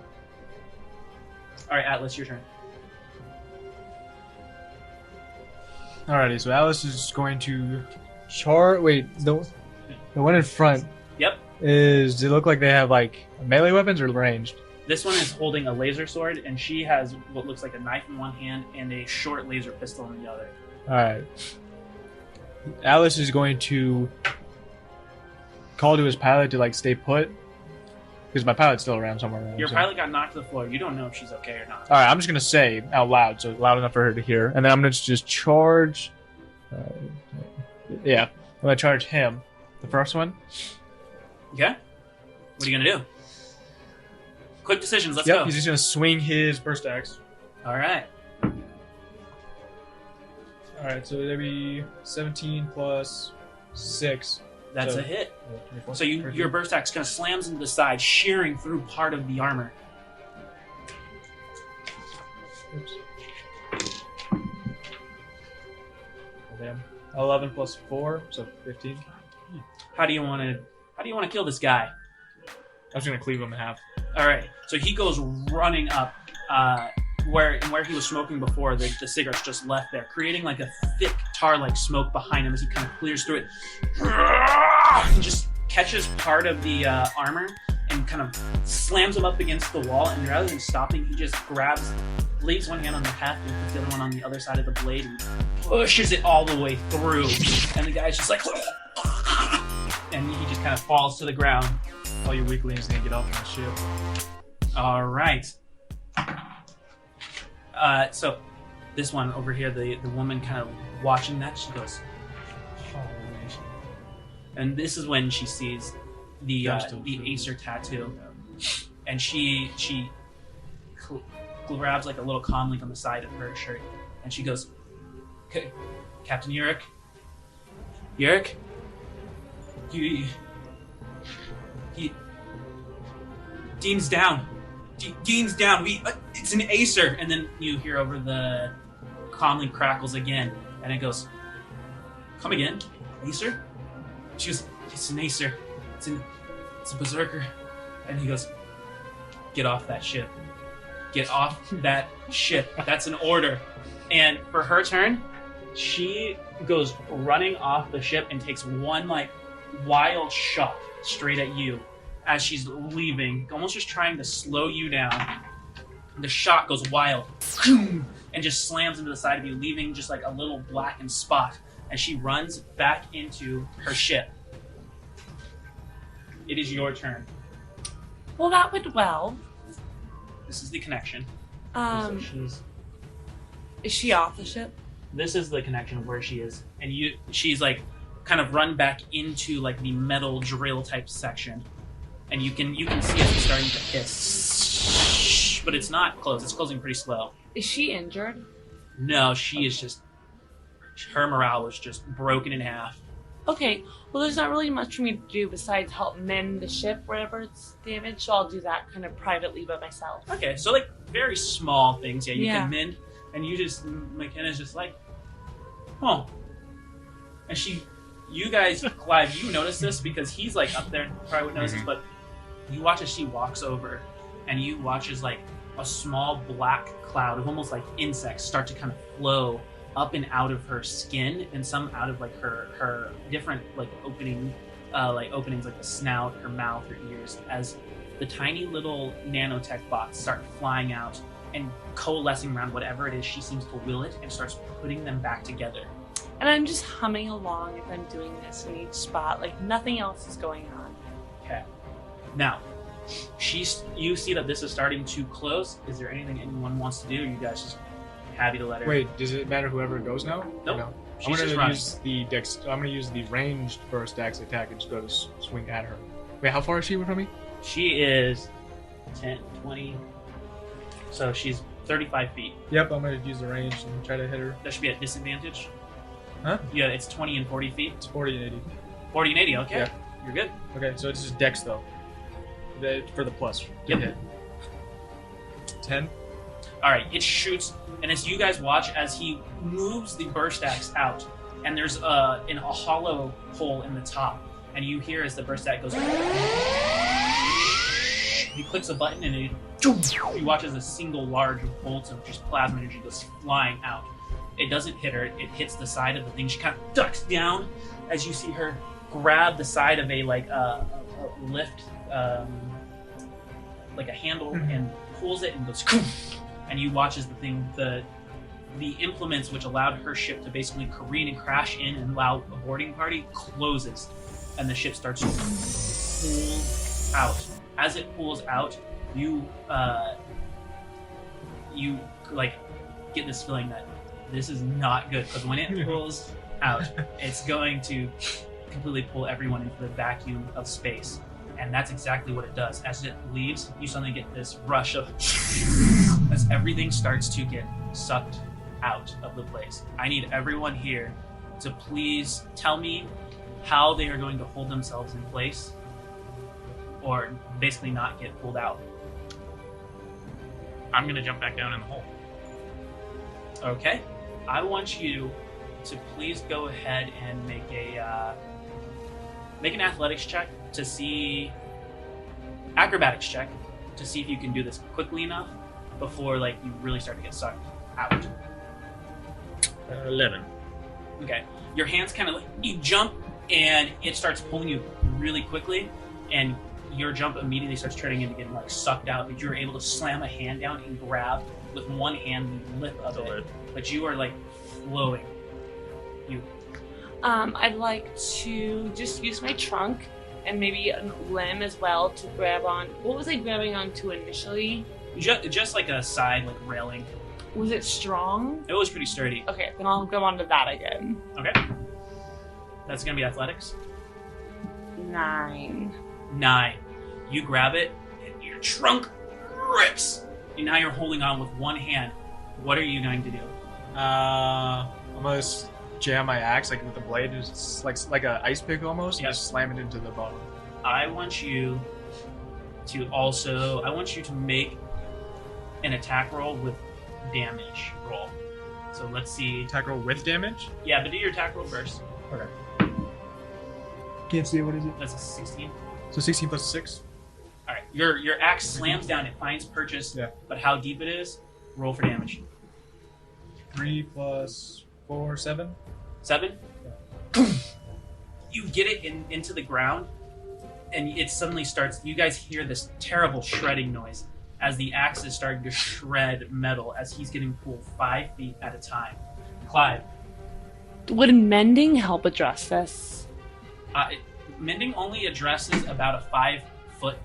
Speaker 1: All right, Atlas, your turn.
Speaker 5: Alrighty, so Alice is going to Wait, the one in front.
Speaker 1: Yep.
Speaker 5: Does it look like they have melee weapons or ranged?
Speaker 1: This one is holding a laser sword, and she has what looks like a knife in one hand and a short laser pistol in the other.
Speaker 5: Alright. Alice is going to call to his pilot to stay put. Because my pilot's still around somewhere. Around,
Speaker 1: Your
Speaker 5: so.
Speaker 1: pilot got knocked to the floor. You don't know if she's okay or not.
Speaker 5: Alright, I'm just gonna say out loud, so loud enough for her to hear. And then I'm gonna just charge. Yeah, I'm gonna charge him. The first one.
Speaker 1: Okay. What are you gonna do? Quick decisions. Let's
Speaker 5: Yep,
Speaker 1: go.
Speaker 5: he's just gonna swing his burst axe.
Speaker 1: All right.
Speaker 5: Alright, so that'd be 17 plus 6.
Speaker 1: That's
Speaker 5: So-
Speaker 1: a hit.
Speaker 5: 24.
Speaker 1: So your burst axe kind of slams into the side, shearing through part of the armor.
Speaker 5: Oops. Oh, damn. 11 plus 4, so 15.
Speaker 1: How do you want to kill this guy?
Speaker 5: I was gonna cleave him in half.
Speaker 1: All right. So he goes running up where he was smoking before. The cigarettes just left there, creating a thick tar-like smoke behind him as he kind of clears through it. He just catches part of the armor and kind of slams him up against the wall. And rather than stopping, he just leaves one hand on the heft and puts the other one on the other side of the blade and pushes it all the way through. And the guy's just and he just kind of falls to the ground.
Speaker 5: All you weaklings need to get off my ship.
Speaker 1: All right. So this one over here, the woman kind of watching that, she goes, "Holy shit." And this is when she sees the Acer tattoo, and she grabs like a little comm link on the side of her shirt, and she goes, "Captain Yurik, Dean's down. Dean's down. It's an Acer." And then you hear over the comm crackles again, and it goes, "Come again, Acer?" She goes, "It's an Acer. It's a berserker." And he goes, "Get off that ship. Get off that ship. That's an order." And for her turn, she goes running off the ship and takes one like wild shot straight at you as she's leaving, almost just trying to slow you down. The shot goes wild and just slams into the side of you, leaving just like a little blackened spot as she runs back into her ship. It is your turn.
Speaker 2: Well, that went well.
Speaker 1: This is the connection. So
Speaker 2: Is she off the ship?
Speaker 1: this is the connection of where she is, and she's like kind of run back into like the metal drill type section, and you can see it's starting to hiss, but it's not closed. It's closing pretty slow.
Speaker 2: Is she injured?
Speaker 1: No, she is just, her morale was just broken in half.
Speaker 2: Okay, well, there's not really much for me to do besides help mend the ship wherever it's damaged, so I'll do that kind of privately by myself.
Speaker 1: Okay, so like very small things, you
Speaker 2: Yeah.
Speaker 1: can mend, and McKenna's just like, oh, and you guys, Clive, you notice this because he's like up there, probably would notice this, but you watch as she walks over, and you watch as like a small black cloud of almost like insects start to kind of flow up and out of her skin, and some out of like her different like openings like the snout, her mouth, her ears, as the tiny little nanotech bots start flying out and coalescing around whatever it is she seems to will it, and starts putting them back together.
Speaker 2: And I'm just humming along as I'm doing this in each spot, like nothing else is going on.
Speaker 1: Okay. Now, you see that this is starting to close. Is there anything anyone wants to do? Or you guys just happy to let her?
Speaker 5: Wait, does it matter whoever goes now?
Speaker 1: Nope.
Speaker 5: No?
Speaker 1: She's just running.
Speaker 5: I'm gonna use the ranged burst axe attack and just go to swing at her. Wait, how far is she from me?
Speaker 1: She is 10, 20. So she's 35 feet.
Speaker 5: Yep, I'm gonna use the range and try to hit her.
Speaker 1: That should be at disadvantage.
Speaker 5: Huh?
Speaker 1: Yeah, it's 20 and 40 feet.
Speaker 5: It's 40 and 80.
Speaker 1: 40 and 80, okay.
Speaker 5: Yeah.
Speaker 1: You're good.
Speaker 5: Okay, so it's just dex though. For the plus.
Speaker 1: Yep.
Speaker 5: Hit. 10.
Speaker 1: Alright, it shoots, and as you guys watch as he moves the burst axe out, and there's a hollow hole in the top, and you hear as the burst axe goes, he clicks a button, and he watches a single large bolt of just plasma energy goes flying out. It doesn't hit her, it hits the side of the thing. She kind of ducks down as you see her grab the side of a lift, like a handle, and pulls it and goes, and you watch as the thing, the implements which allowed her ship to basically careen and crash in and allow a boarding party closes, and the ship starts to pull out. As it pulls out, you like get this feeling that this is not good, because when it pulls out, it's going to completely pull everyone into the vacuum of space. And that's exactly what it does. As it leaves, you suddenly get this rush of as everything starts to get sucked out of the place. I need everyone here to please tell me how they are going to hold themselves in place, or basically not get pulled out.
Speaker 3: I'm gonna jump back down in the hole.
Speaker 1: Okay. I want you to please go ahead and make an athletics check to see, acrobatics check to see if you can do this quickly enough before like you really start to get sucked out.
Speaker 3: 11.
Speaker 1: Okay. Your hands kind of like, you jump and it starts pulling you really quickly, and your jump immediately starts turning into getting like sucked out, but you're able to slam a hand down and grab with one hand the lip of it. But you are like flowing. I'd
Speaker 2: I'd like to just use my trunk and maybe a limb as well to grab on. What was I grabbing onto initially?
Speaker 1: Just like a side, like railing.
Speaker 2: Was it strong?
Speaker 1: It was pretty sturdy.
Speaker 2: Okay, then I'll grab onto that again.
Speaker 1: Okay. That's gonna be athletics.
Speaker 2: 9.
Speaker 1: 9. You grab it, and your trunk rips. And now you're holding on with one hand. What are you going to do?
Speaker 5: I'm gonna jam my axe like with the blade, just like a ice pick almost.
Speaker 1: Yep.
Speaker 5: Just slam it into the bottom.
Speaker 1: I want you to make an attack roll with damage roll. So let's see.
Speaker 5: Attack roll with damage.
Speaker 1: Yeah, but do your attack roll first.
Speaker 5: Okay. Can't see it. What is it?
Speaker 1: That's a 16.
Speaker 5: So 16 plus 6.
Speaker 1: All right. Your axe slams down. It finds purchase.
Speaker 5: Yeah.
Speaker 1: But how deep it is? Roll for damage.
Speaker 5: 3 plus 4, 7.
Speaker 1: 7. You get it into the ground, and it suddenly starts. You guys hear this terrible shredding noise as the axe is starting to shred metal as he's getting pulled 5 feet at a time. Clive,
Speaker 2: Would mending help address this?
Speaker 1: mending only addresses about a 5 foot,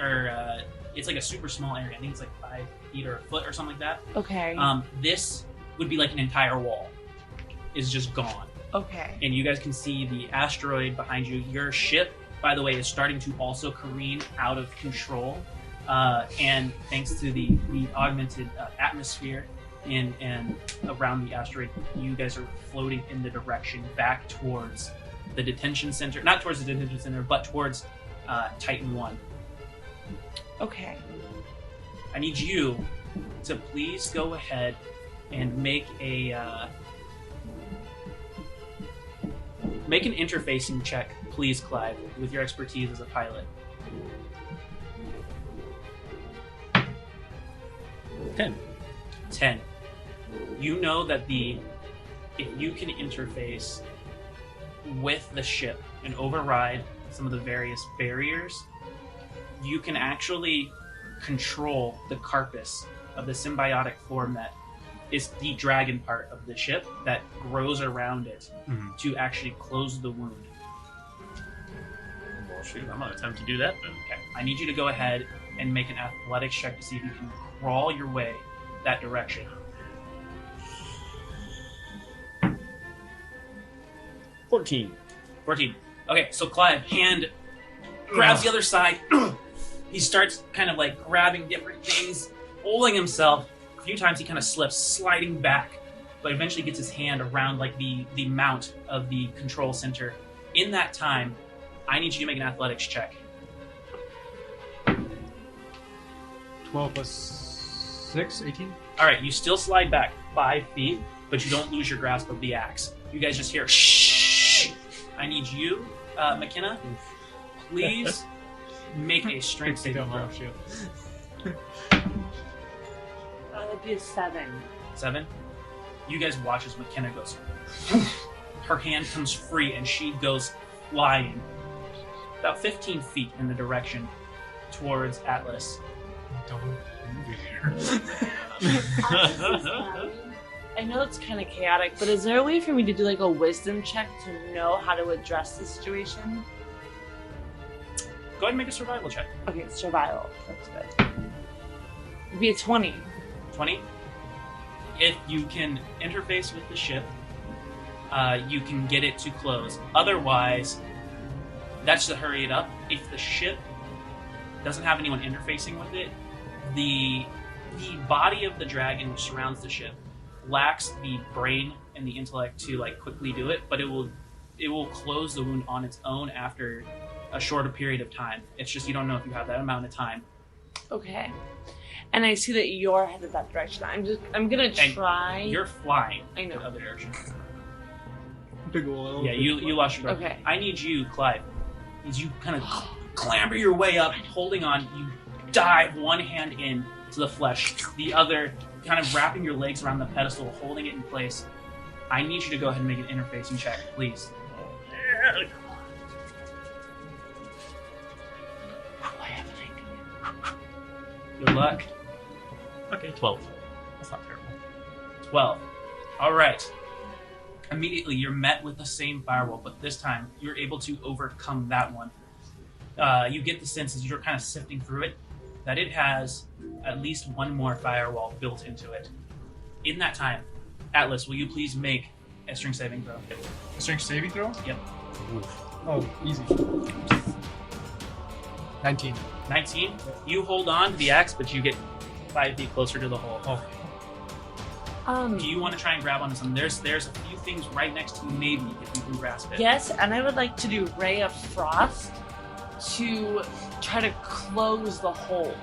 Speaker 1: or it's like a super small area. I think it's like 5 feet or a foot or something like that.
Speaker 2: Okay.
Speaker 1: This would be like an entire wall is just gone.
Speaker 2: Okay.
Speaker 1: And you guys can see the asteroid behind you. Your ship, by the way, is starting to also careen out of control. And thanks to the augmented atmosphere and around the asteroid, you guys are floating in the direction back towards the detention center. Not towards the detention center, but towards Titan 1.
Speaker 2: Okay.
Speaker 1: I need you to please go ahead and make an interfacing check, please, Clive, with your expertise as a pilot. 10. You know that if you can interface with the ship and override some of the various barriers, you can actually control the carcass of the symbiotic form that is the dragon part of the ship that grows around it to actually close the wound.
Speaker 3: Well, shoot, I'm gonna attempt to do that then.
Speaker 1: Okay, I need you to go ahead and make an athletics check to see if you can crawl your way that direction.
Speaker 3: 14.
Speaker 1: 14. Okay, so Clive, hand grabs the other side. He starts kind of like grabbing different things, holding himself. A few times he kind of slips, sliding back, but eventually gets his hand around like the mount of the control center. In that time, I need you to make an athletics check.
Speaker 5: 12 plus 6, 18.
Speaker 1: All right, you still slide back 5 feet, but you don't lose your grasp of the axe. You guys just hear shh. I need you, McKenna, please make a strength saving throw.
Speaker 2: That'd be a 7.
Speaker 1: 7. You guys watch as McKenna goes. Her hand comes free and she goes flying about 15 feet in the direction towards Atlas.
Speaker 5: Don't move
Speaker 2: I know it's kind of chaotic, but is there a way for me to do like a wisdom check to know how to address the situation?
Speaker 1: Go ahead and make a survival check.
Speaker 2: Okay, it's survival. That's good. It'd be a 20.
Speaker 1: 20. If you can interface with the ship, you can get it to close. Otherwise, that's to hurry it up. If the ship doesn't have anyone interfacing with it, the body of the dragon which surrounds the ship lacks the brain and the intellect to like quickly do it, but it will close the wound on its own after a shorter period of time. It's just you don't know if you have that amount of time.
Speaker 2: Okay. And I see that you're headed that direction. I'm gonna try.
Speaker 1: You're flying
Speaker 2: I know.
Speaker 1: the other direction.
Speaker 5: Big ol'
Speaker 1: Yeah, you lost your breath.
Speaker 2: Okay.
Speaker 1: I need you, Clive. As you kind of clamber your way up, holding on, you dive one hand in to the flesh, the other kind of wrapping your legs around the pedestal, holding it in place. I need you to go ahead and make an interfacing check, please. Good luck.
Speaker 3: Okay, 12. That's not terrible.
Speaker 1: 12. All right. Immediately, you're met with the same firewall, but this time you're able to overcome that one. you get the sense as you're kind of sifting through it that it has at least one more firewall built into it. In that time, Atlas, will you please make a strength saving throw?
Speaker 5: A strength saving throw?
Speaker 1: Yep.
Speaker 5: Oh, easy. 19.
Speaker 1: 19. You hold on to the axe, but you get 5 feet closer to the hole.
Speaker 5: Oh.
Speaker 1: Do you want to try and grab onto something? There's a few things right next to you, maybe, if you can grasp it.
Speaker 2: Yes, and I would like to do Ray of Frost to try to close the hole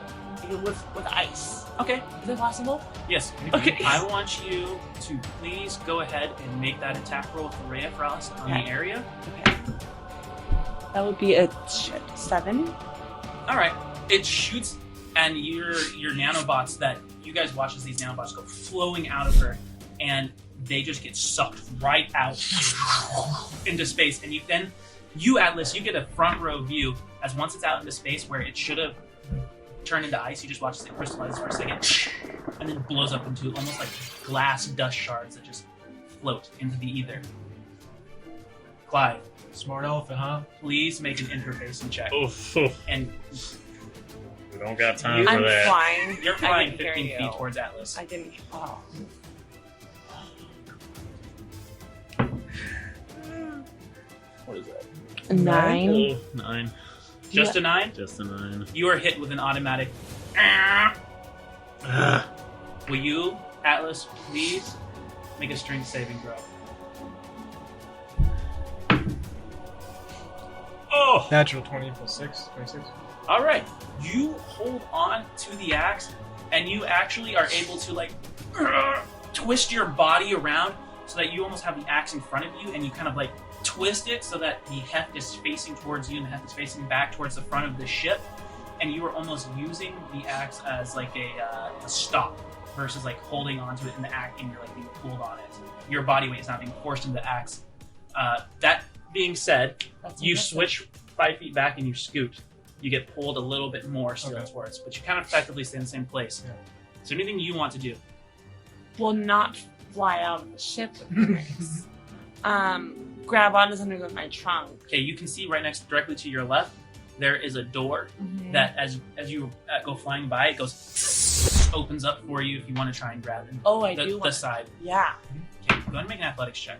Speaker 2: with ice.
Speaker 1: Okay.
Speaker 2: Is it possible?
Speaker 1: Yes.
Speaker 2: Okay.
Speaker 1: I want you to please go ahead and make that attack roll with the Ray of Frost on the area.
Speaker 2: Okay. That would be a 7.
Speaker 1: All right. It shoots, and your nanobots that you guys watch as these nanobots go flowing out of her, and they just get sucked right out into space. And you Atlas, you get a front row view as once it's out into space where it should have turned into ice. You just watch it crystallize for a second, and then blows up into almost like glass dust shards that just float into the ether. Clive,
Speaker 5: Smart elephant, huh?
Speaker 1: please make an interfacing check.
Speaker 3: Oof.
Speaker 1: And
Speaker 3: We don't got time for
Speaker 2: I'm
Speaker 3: that.
Speaker 2: flying.
Speaker 1: you're
Speaker 2: I
Speaker 1: flying
Speaker 2: didn't hear
Speaker 1: 15
Speaker 2: you.
Speaker 1: feet towards Atlas.
Speaker 2: I didn't. Oh.
Speaker 3: What is that?
Speaker 2: A 9.
Speaker 3: Oh, 9.
Speaker 1: Just a 9?
Speaker 3: Just a 9.
Speaker 1: You are hit with an automatic. Will you, Atlas, please make a strength saving throw? Oh!
Speaker 5: Natural 20 plus 6, 26.
Speaker 1: All right. You hold on to the axe, and you actually are able to like twist your body around so that you almost have the axe in front of you, and you kind of like twist it so that the heft is facing towards you and the heft is facing back towards the front of the ship, and you are almost using the axe as like a stop versus like holding onto it in the axe and you're like being pulled on it. Your body weight is not being forced into the axe. That being said,
Speaker 2: That's
Speaker 1: you
Speaker 2: impressive.
Speaker 1: switch 5 feet back and you scoot. You get pulled a little bit more still
Speaker 5: Okay.
Speaker 1: towards, but you kind of effectively stay in the same place.
Speaker 5: Yeah.
Speaker 1: So anything you want to do?
Speaker 2: Will not fly out of the ship with drinks. Grab onto something with my trunk.
Speaker 1: Okay, you can see right next, directly to your left, there is a door that, as you go flying by, it goes opens up for you if you want to try and grab it.
Speaker 2: Oh, I
Speaker 1: the,
Speaker 2: do.
Speaker 1: the
Speaker 2: Want
Speaker 1: side.
Speaker 2: Yeah.
Speaker 1: Okay, go ahead and make an athletics check.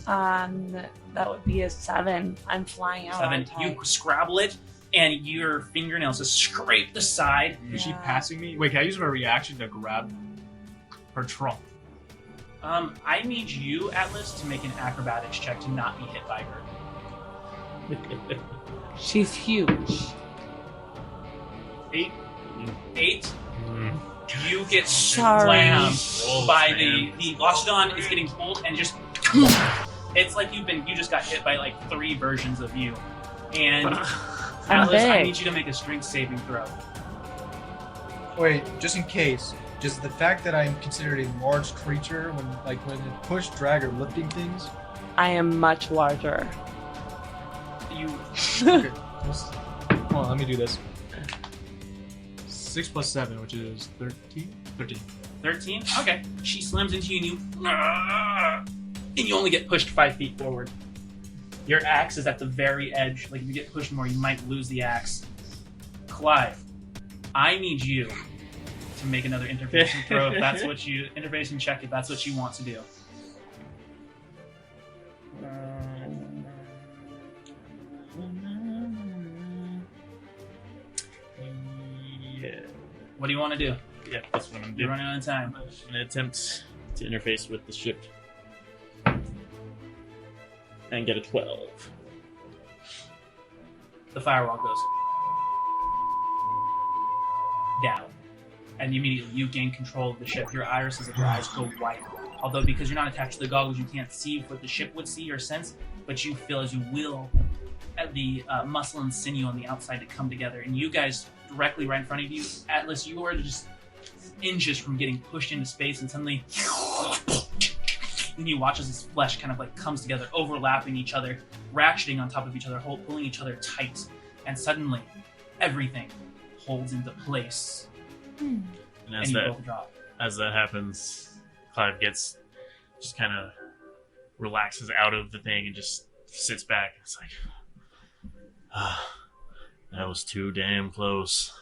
Speaker 2: That would be a 7. I'm flying out.
Speaker 1: 7.
Speaker 2: aren't I?
Speaker 1: You scrabble it, and your fingernails just scrape the side.
Speaker 5: Is she
Speaker 2: Yeah.
Speaker 5: passing me? Wait, can I use my reaction to grab her trunk?
Speaker 1: I need you, Atlas, to make an acrobatics check to not be hit by her.
Speaker 2: She's huge.
Speaker 1: 8. 8. You get
Speaker 2: Sorry.
Speaker 1: slammed by the Loxodon is getting pulled and just it's like you just got hit by like 3 versions of you. And
Speaker 2: I'm
Speaker 1: Atlas, I
Speaker 2: big.
Speaker 1: need you to make a strength saving throw.
Speaker 6: Wait, just in case, just the fact that I'm considered a large creature when it push, drag, or lifting things.
Speaker 2: I am much larger.
Speaker 1: You
Speaker 5: Okay. Hold on, let me do this. 6 plus 7, which is 13? 13.
Speaker 1: 13? Okay. She slams into you and you only get pushed 5 feet forward. Your axe is at the very edge. Like if you get pushed more, you might lose the axe. Clive, I need you to make another interfacing throw if that's what you interfacing check if that's what you want to do.
Speaker 3: Yeah.
Speaker 1: What do you want to do?
Speaker 3: Yeah, that's what I'm
Speaker 1: You're
Speaker 3: doing.
Speaker 1: running out of time.
Speaker 3: An attempt to interface with the ship. And get a 12.
Speaker 1: The firewall goes down. And immediately you gain control of the ship. Your irises of your eyes go white. Although because you're not attached to the goggles, you can't see what the ship would see or sense, but you feel as you will at the muscle and sinew on the outside to come together. And you guys directly right in front of you, Atlas, you are just inches from getting pushed into space, and suddenly and you watch as this flesh kind of like comes together, overlapping each other, ratcheting on top of each other, pulling each other tight, and suddenly everything holds into place,
Speaker 3: And
Speaker 1: and
Speaker 3: as
Speaker 1: you
Speaker 3: that
Speaker 1: both drop.
Speaker 3: happens, Clive gets just kind of relaxes out of the thing and just sits back. It's like, That was too damn close.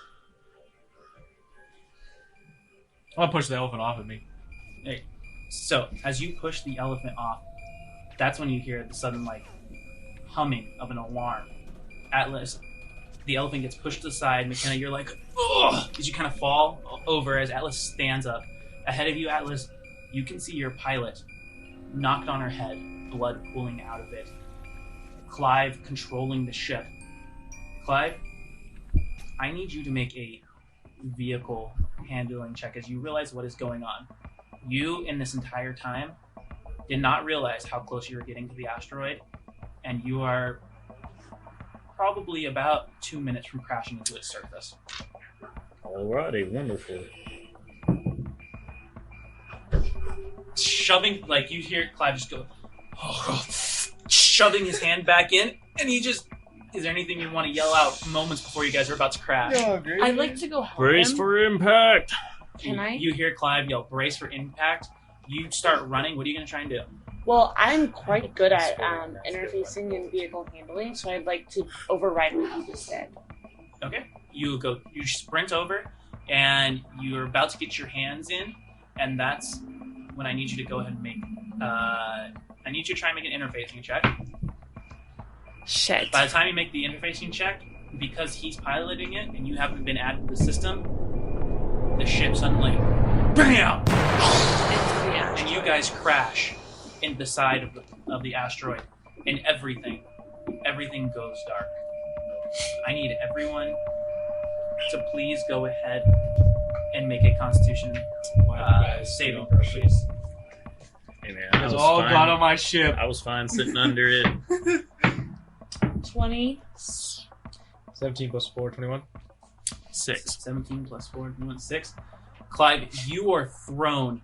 Speaker 5: I'll push the elephant off of me.
Speaker 1: So, as you push the elephant off, that's when you hear the sudden, like, humming of an alarm. Atlas, the elephant gets pushed to the side. McKenna, you're like, ugh! As you kind of fall over as Atlas stands up. Ahead of you, Atlas, you can see your pilot knocked on her head, blood pooling out of it. Clive controlling the ship. Clive, I need you to make a vehicle handling check as you realize what is going on. You, in this entire time, did not realize how close you were getting to the asteroid, and you are probably about 2 minutes from crashing into its surface.
Speaker 3: Alrighty, wonderful.
Speaker 1: Shoving, like, you hear Clive just go, oh, shoving his hand back in, and he just, is there anything you want to yell out moments before you guys are about to crash?
Speaker 6: Oh, great.
Speaker 2: I'd like to go help
Speaker 3: Brace
Speaker 2: him.
Speaker 3: for impact.
Speaker 2: Can I?
Speaker 1: You hear Clive yell, brace for impact. You start running. What are you going to try and do?
Speaker 2: Well, I'm quite good at interfacing and vehicle handling, so I'd like to override what you just said.
Speaker 1: Okay. You sprint over, and you're about to get your hands in, and that's when I need you to go ahead and make, I need you to try and make an interfacing check.
Speaker 2: Shit.
Speaker 1: By the time you make the interfacing check, because he's piloting it, and you haven't been added to the system, the ship suddenly, BAM! And you guys crash into the side of the asteroid, and everything goes dark. I need everyone to please go ahead and make a Constitution saving throw, please.
Speaker 3: Hey man, I
Speaker 5: It's
Speaker 3: was
Speaker 5: all
Speaker 3: fine.
Speaker 5: got on my ship.
Speaker 3: I was fine sitting under it.
Speaker 2: 20.
Speaker 5: 17 plus 4, 21.
Speaker 3: 6.
Speaker 1: 17 plus 4, 6. Clive, you are thrown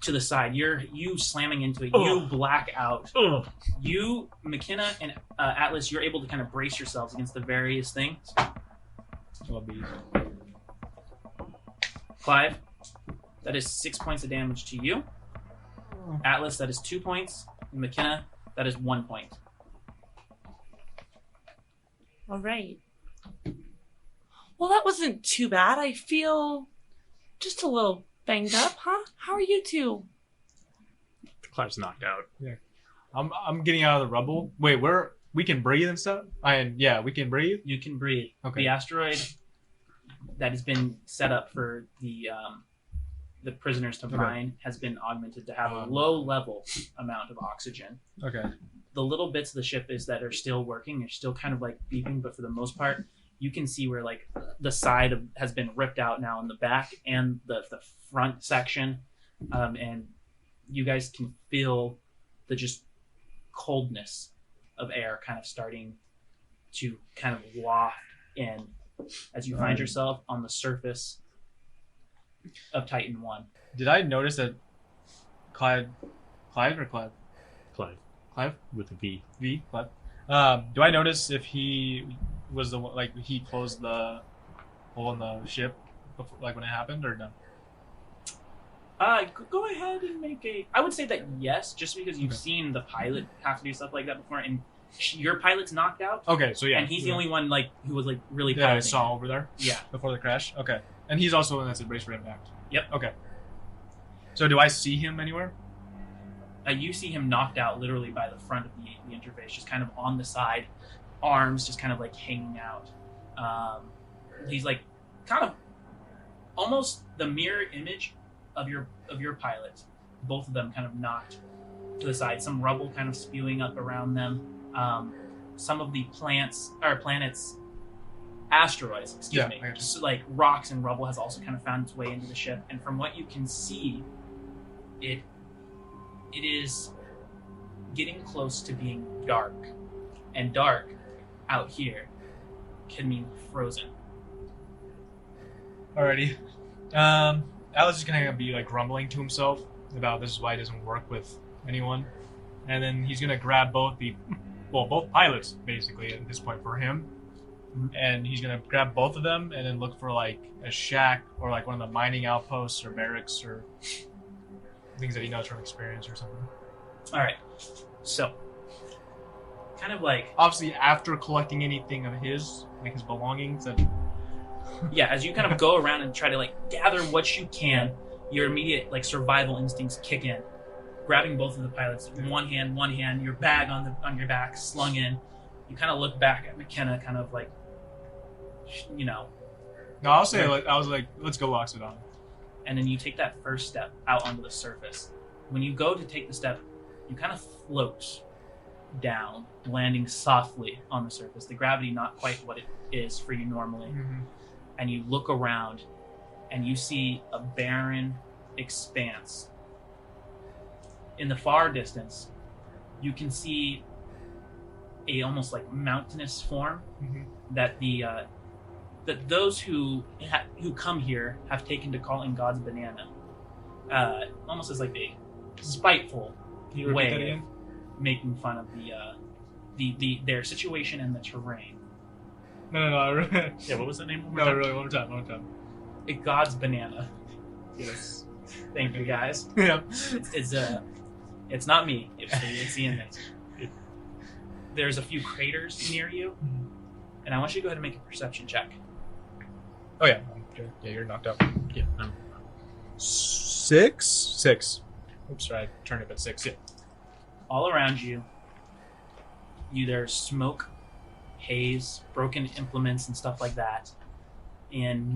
Speaker 1: to the side. You slamming into it. You black out.
Speaker 3: Ugh.
Speaker 1: You, McKenna, and Atlas, you're able to kind of brace yourselves against the various things.
Speaker 5: I'll be
Speaker 1: Clive, that is 6 points of damage to you. Atlas, that is 2 points. And McKenna, that is 1 point.
Speaker 2: All right. Well, that wasn't too bad. I feel just a little banged up, huh? How are you two?
Speaker 3: Clive's knocked out.
Speaker 5: I'm getting out of the rubble. Wait, we can breathe and stuff? We can breathe.
Speaker 1: You can breathe.
Speaker 5: Okay.
Speaker 1: The asteroid that has been set up for the prisoners to mine has been augmented to have a low-level amount of oxygen.
Speaker 5: Okay.
Speaker 1: The little bits of the ship that are still working are still kind of like beeping, but for the most part, you can see where like the side has been ripped out now in the back and the front section, and you guys can feel the just coldness of air kind of starting to kind of waft in as you find yourself on the surface of Titan 1.
Speaker 5: Did I notice that Clive
Speaker 3: With a V.
Speaker 5: V? Clive? Do I notice if he was the one, like he closed the hole in the ship before, like when it happened, or no?
Speaker 1: Go ahead and make a... I would say that yes, just because you've seen the pilot have to do stuff like that before, and your pilot's knocked out,
Speaker 5: Okay, so yeah.
Speaker 1: and he's the only one like who was like really
Speaker 5: that I
Speaker 1: piloting
Speaker 5: saw
Speaker 1: it.
Speaker 5: over there
Speaker 1: Yeah.
Speaker 5: before the crash. Okay, and he's also the one that's a brace for impact.
Speaker 1: Yep.
Speaker 5: Okay. So do I see him anywhere?
Speaker 1: You see him knocked out literally by the front of the interface, just kind of on the side, arms just kind of like hanging out. He's like kind of almost the mirror image of your pilot. Both of them kind of knocked to the side, some rubble kind of spewing up around them. Some of the asteroids, excuse me,
Speaker 5: I got you.
Speaker 1: just like rocks and rubble has also kind of found its way into the ship. And from what you can see, it is getting close to being dark. And dark out here can mean frozen.
Speaker 5: Alrighty. Alex is gonna be like grumbling to himself about this is why he doesn't work with anyone, and then he's gonna grab both pilots basically at this point for him, and he's gonna grab both of them and then look for like a shack or like one of the mining outposts or barracks or things that he knows from experience or something.
Speaker 1: All right, so kind of like
Speaker 5: Obviously, after collecting anything of his, like his belongings, and
Speaker 1: yeah, as you kind of go around and try to like gather what you can, your immediate like survival instincts kick in. Grabbing both of the pilots, one hand, your bag on your back, slung in. You kind of look back at McKenna, kind of like, you know,
Speaker 5: no, I'll say like I was like, let's go Loxodon.
Speaker 1: and then you take that first step out onto the surface. When you go to take the step, you kind of float down, landing softly on the surface. The gravity not quite what it is for you normally.
Speaker 5: Mm-hmm.
Speaker 1: And you look around, and you see a barren expanse. In the far distance, you can see a almost like mountainous form
Speaker 5: Mm-hmm.
Speaker 1: that that those who come here have taken to calling God's banana, almost as like a spiteful
Speaker 5: Can you repeat that
Speaker 1: way
Speaker 5: again?
Speaker 1: of making fun of their situation and the terrain.
Speaker 5: No, really.
Speaker 3: Yeah, what was the name?
Speaker 5: No, really, one more time.
Speaker 1: A God's banana.
Speaker 5: Yes.
Speaker 1: Thank you guys.
Speaker 5: Yeah.
Speaker 1: It's not me. It's the inmates. There's a few craters near you, and I want you to go ahead and make a perception check.
Speaker 5: Oh yeah. Okay. Yeah, you're knocked out.
Speaker 3: Yeah.
Speaker 5: 6. Oops, sorry, I turned it at 6. Yeah.
Speaker 1: All around you, there's smoke, haze, broken implements, and stuff like that. And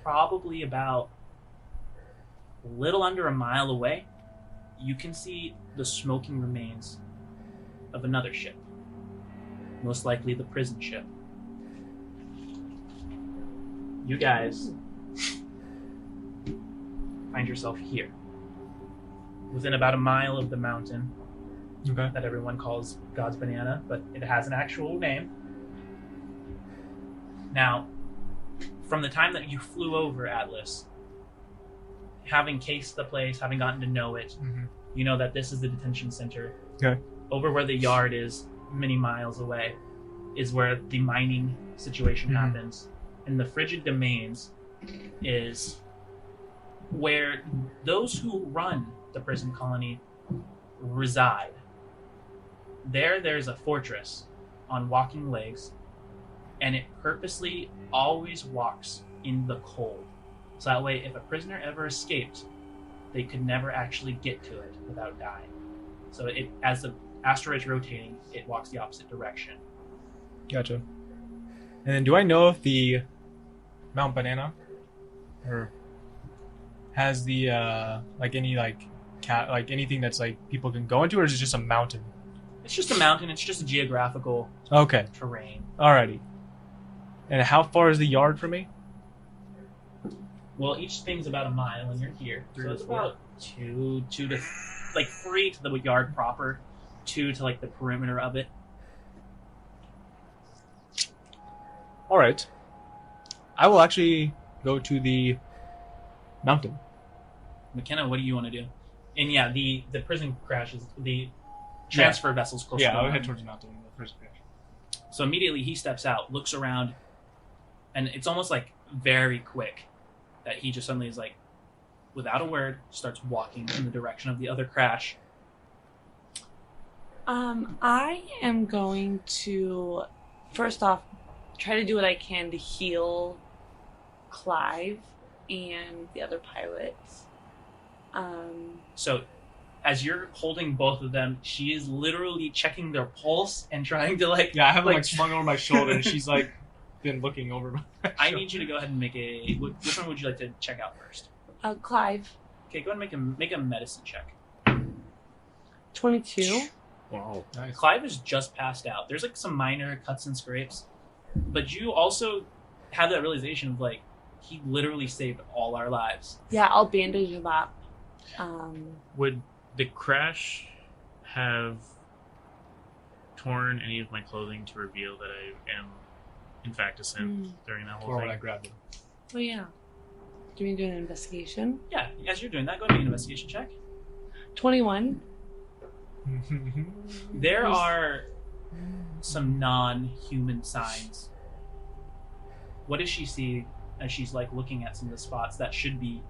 Speaker 1: probably about a little under a mile away, you can see the smoking remains of another ship. Most likely the prison ship. You guys find yourself here, within about a mile of the mountain
Speaker 5: Okay.
Speaker 1: that everyone calls God's Banana, but it has an actual name. Now, from the time that you flew over Atlas, having cased the place, having gotten to know it,
Speaker 5: Mm-hmm.
Speaker 1: you know that this is the detention center.
Speaker 5: Okay.
Speaker 1: Over where the yard is, many miles away, is where the mining situation
Speaker 5: Mhm.
Speaker 1: happens. And the frigid domains is where those who run the prison colony reside. There's a fortress on walking legs, and it purposely always walks in the cold. So that way, if a prisoner ever escaped, they could never actually get to it without dying. So it, as the asteroid's rotating, it walks the opposite direction.
Speaker 5: Gotcha. And then, do I know if the Mount Banana or has the like any like like anything that's like people can go into, or is it just a mountain?
Speaker 1: It's just a mountain. It's just a geographical
Speaker 5: Okay.
Speaker 1: terrain.
Speaker 5: Alrighty. And how far is the yard from me?
Speaker 1: Well, each thing's about a mile, and you're here.
Speaker 5: Three
Speaker 1: So
Speaker 5: to
Speaker 1: it's
Speaker 5: four.
Speaker 1: about two to like 3 to the yard proper, 2 to like the perimeter of it.
Speaker 5: All right. I will actually go to the mountain.
Speaker 1: McKenna, what do you want to do? And yeah, the prison crashes. The transfer vessel's close.
Speaker 5: Yeah,
Speaker 1: to
Speaker 5: I
Speaker 1: the
Speaker 5: would head
Speaker 1: mountain.
Speaker 5: towards the mountain. The first crash.
Speaker 1: So immediately he steps out, looks around, and it's almost like very quick that he just suddenly is like, without a word, starts walking in the direction of the other crash.
Speaker 2: I am going to, first off, try to do what I can to heal Clive and the other pilots.
Speaker 1: So as you're holding both of them, she is literally checking their pulse and trying to like.
Speaker 5: Yeah, I have them like swung over my shoulder, and she's like been looking over my.
Speaker 1: I need you to go ahead and make a. Which one would you like to check out first?
Speaker 2: Clive,
Speaker 1: Okay, go ahead and make a medicine check.
Speaker 2: 22.
Speaker 3: Wow.
Speaker 5: Nice.
Speaker 1: Clive is just passed out. There's like some minor cuts and scrapes, but you also have that realization of like he literally saved all our lives.
Speaker 2: Yeah, I'll bandage him up.
Speaker 3: Would the crash have torn any of my clothing to reveal that I am, in fact, a synth during that whole
Speaker 5: Or when I
Speaker 3: thing?
Speaker 5: grabbed it.
Speaker 2: Oh yeah. Do you want me to do an investigation?
Speaker 1: Yeah, as you're doing that, go ahead and make an investigation check.
Speaker 2: 21.
Speaker 1: There are some non-human signs. What does she see as she's like looking at some of the spots that should be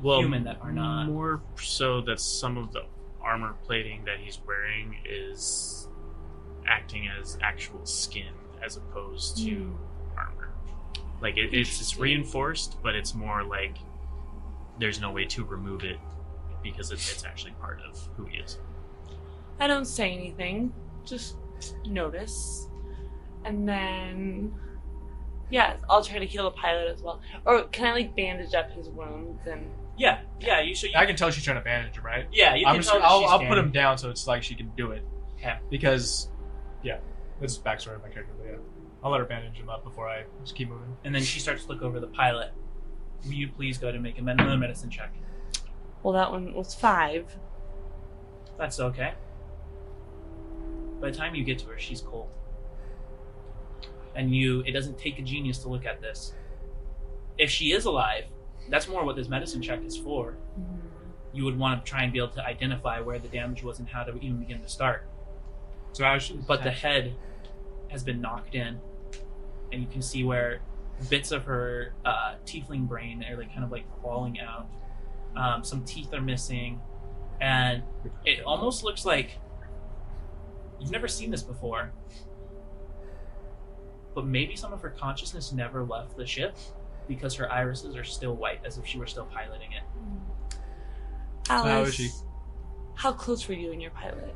Speaker 3: Well,
Speaker 1: human that are not?
Speaker 3: More so that some of the armor plating that he's wearing is acting as actual skin as opposed to armor. Like it's reinforced, but it's more like there's no way to remove it because it's actually part of who he is.
Speaker 2: I don't say anything, just notice. And then, yeah, I'll try to heal the pilot as well. Or can I like bandage up his wounds and?
Speaker 1: Yeah.
Speaker 5: I can tell she's trying to bandage him, right?
Speaker 1: Yeah, you can tell that she's
Speaker 5: I'll put
Speaker 1: standing.
Speaker 5: him down so it's like she can do it.
Speaker 1: Okay.
Speaker 5: Because, yeah, this is backstory of my character. But yeah, I'll let her bandage him up before I just keep moving.
Speaker 1: And then she starts to look over the pilot. Will you please go to make another medicine check?
Speaker 2: Well, that one was 5.
Speaker 1: That's okay. By the time you get to her, she's cold. And it doesn't take a genius to look at this. If she is alive, that's more what this medicine check is for. You would want to try and be able to identify where the damage was and how to even begin to start.
Speaker 5: So I should,
Speaker 1: But the head has been knocked in, and you can see where bits of her tiefling brain are like kind of like falling out. Some teeth are missing, and it almost looks like you've never seen this before. But maybe some of her consciousness never left the ship because her irises are still white, as if she were still piloting it.
Speaker 2: Alice,
Speaker 5: how is she?
Speaker 2: How close were you and your pilot?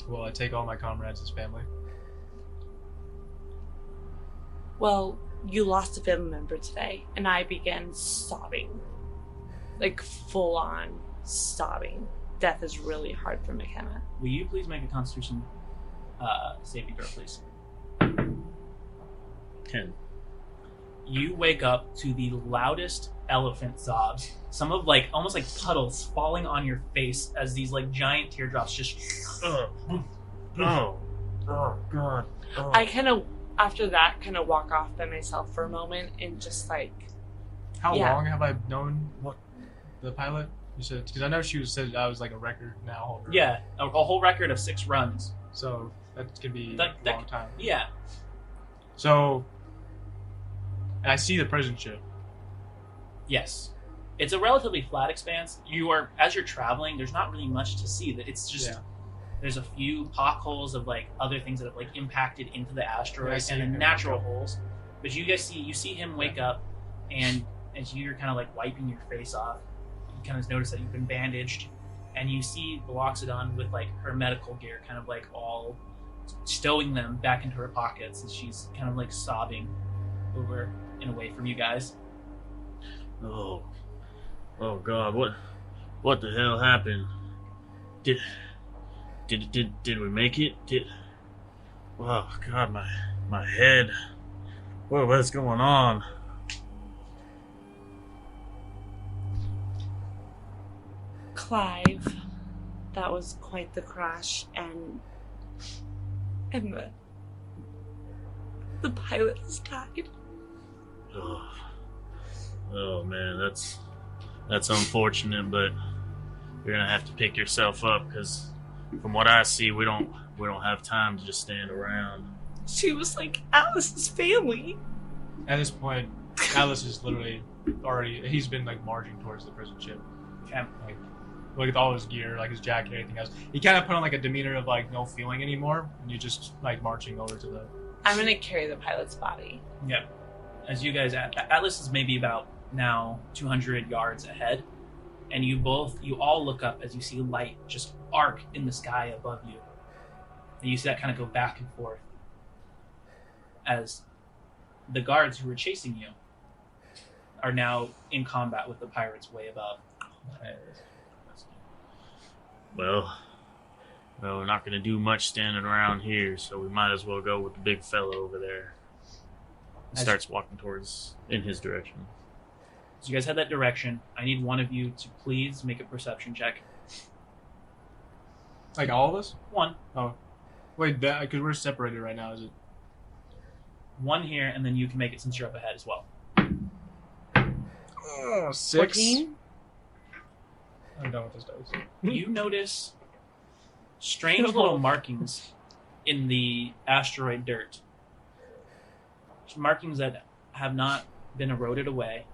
Speaker 5: Well, I take all my comrades as family.
Speaker 2: Well, you lost a family member today, and I began sobbing. Like, full on sobbing. Death is really hard for McKenna.
Speaker 1: Will you please make a Constitution saving throw, please?
Speaker 3: 10.
Speaker 1: You wake up to the loudest elephant sobs. Some of like almost like puddles falling on your face as these like giant teardrops just.
Speaker 3: Oh God. Oh.
Speaker 2: I kind of, after that, kind of walk off by myself for a moment and just like.
Speaker 5: How
Speaker 2: Yeah.
Speaker 5: long have I known the pilot? You said, because I know she said I was like a record now holder.
Speaker 1: Yeah, a whole record of 6 runs.
Speaker 5: So that could be
Speaker 1: That-
Speaker 5: a long time.
Speaker 1: Yeah.
Speaker 5: So, and I see the prison ship.
Speaker 1: Yes. It's a relatively flat expanse. As you're traveling, there's not really much to see. That it's just there's a few potholes of like other things that have like impacted into the asteroid
Speaker 5: I see
Speaker 1: and the
Speaker 5: him
Speaker 1: natural
Speaker 5: wake up.
Speaker 1: holes. But you see him wake up, and as you're kind of like wiping your face off, you kind of notice that you've been bandaged, and you see Loxodon with like her medical gear kind of like all stowing them back into her pockets, and she's kind of like sobbing over and away from you guys.
Speaker 3: Oh God! What the hell happened? Did we make it? Oh God, my head. What's going on?
Speaker 2: Clive, that was quite the crash, and the pilot has died.
Speaker 3: Oh man, that's unfortunate, but you're gonna have to pick yourself up because, from what I see, we don't have time to just stand around.
Speaker 2: She was like Alice's family.
Speaker 5: At this point, Alice is literally he's been like marching towards the prison ship.
Speaker 1: Okay.
Speaker 5: Like, look at all his gear, like his jacket, everything else. He kind of put on like a demeanor of like no feeling anymore, and you're just like marching over to the.
Speaker 2: I'm gonna carry the pilot's body.
Speaker 1: Yeah. As you guys, Atlas is maybe about now 200 yards ahead, and you all look up as you see light just arc in the sky above you. And you see that kind of go back and forth as the guards who were chasing you are now in combat with the pirates way above.
Speaker 3: Well, we're not gonna do much standing around here, so we might as well go with the big fella over there. Starts walking towards in his direction.
Speaker 1: So you guys head that direction. I need one of you to please make a perception check.
Speaker 5: Like all of us?
Speaker 1: One.
Speaker 5: Oh, wait, because we're separated right now. Is it?
Speaker 1: One here, and then you can make it since you're up ahead as well.
Speaker 5: 6.
Speaker 2: 14?
Speaker 5: I'm done with this dice.
Speaker 1: You notice strange little markings in the asteroid dirt. Markings that have not been eroded away,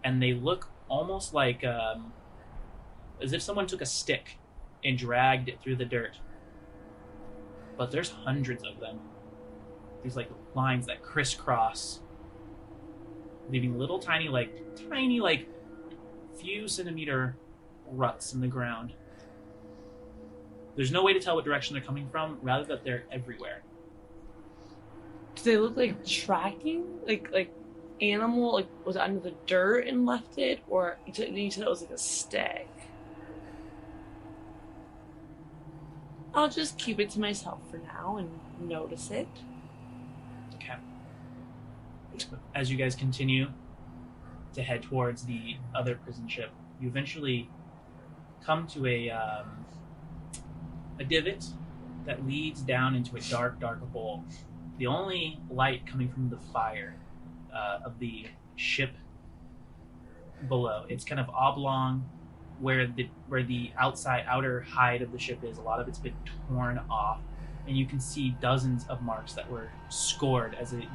Speaker 1: and they look almost like as if someone took a stick and dragged it through the dirt. But there's hundreds of them. These like lines that crisscross, leaving little tiny few centimeter ruts in the ground. There's no way to tell what direction they're coming from, rather that they're everywhere.
Speaker 2: Do they look like tracking? Like animal like was under the dirt and left it, or you said it was like a stag? I'll just keep it to myself for now and notice it.
Speaker 1: Okay. As you guys continue to head towards the other prison ship, you eventually come to a divot that leads down into a dark hole. The only light coming from the fire of the ship below. It's kind of oblong, where the outer hide of the ship is. A lot of it's been torn off, and you can see dozens of marks that were scored as the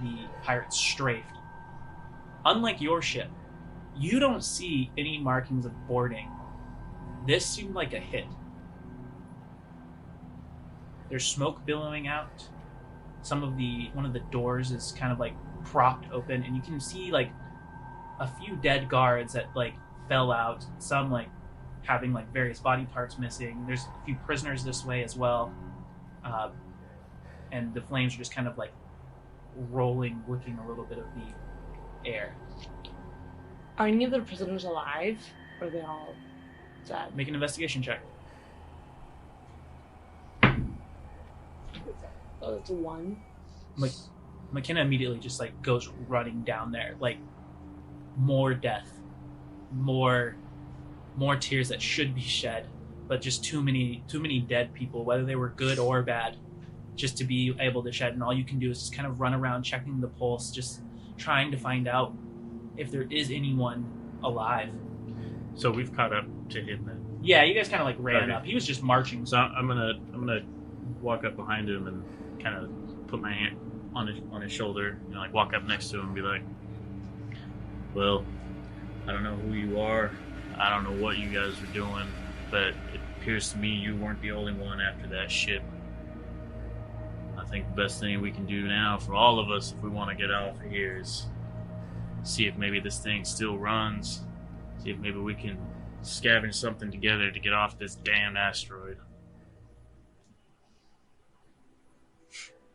Speaker 1: pirates strafed. Unlike your ship, you don't see any markings of boarding. This seemed like a hit. There's smoke billowing out. One of the doors is kind of like propped open, and you can see like a few dead guards that like fell out. Some like having like various body parts missing. There's a few prisoners this way as well, and the flames are just kind of like rolling, licking a little bit of the air.
Speaker 2: Are any of the prisoners alive, or are they all dead?
Speaker 1: Make an investigation check.
Speaker 2: Oh, it's a 1.
Speaker 1: McKenna immediately just like goes running down there, like more death, more tears that should be shed, but just too many dead people, whether they were good or bad, just to be able to shed. And all you can do is just kind of run around checking the pulse, just trying to find out if there is anyone alive.
Speaker 3: So we've caught up to him then.
Speaker 1: Yeah, you guys kind of like ran
Speaker 3: Okay.
Speaker 1: up. He was just marching.
Speaker 3: So I'm gonna walk up behind him and kind of put my hand on his shoulder, like walk up next to him and be like, "Well, I don't know who you are. I don't know what you guys were doing, but it appears to me you weren't the only one after that ship. I think the best thing we can do now for all of us, if we want to get out of here, is see if maybe this thing still runs. See if maybe we can scavenge something together to get off this damn asteroid."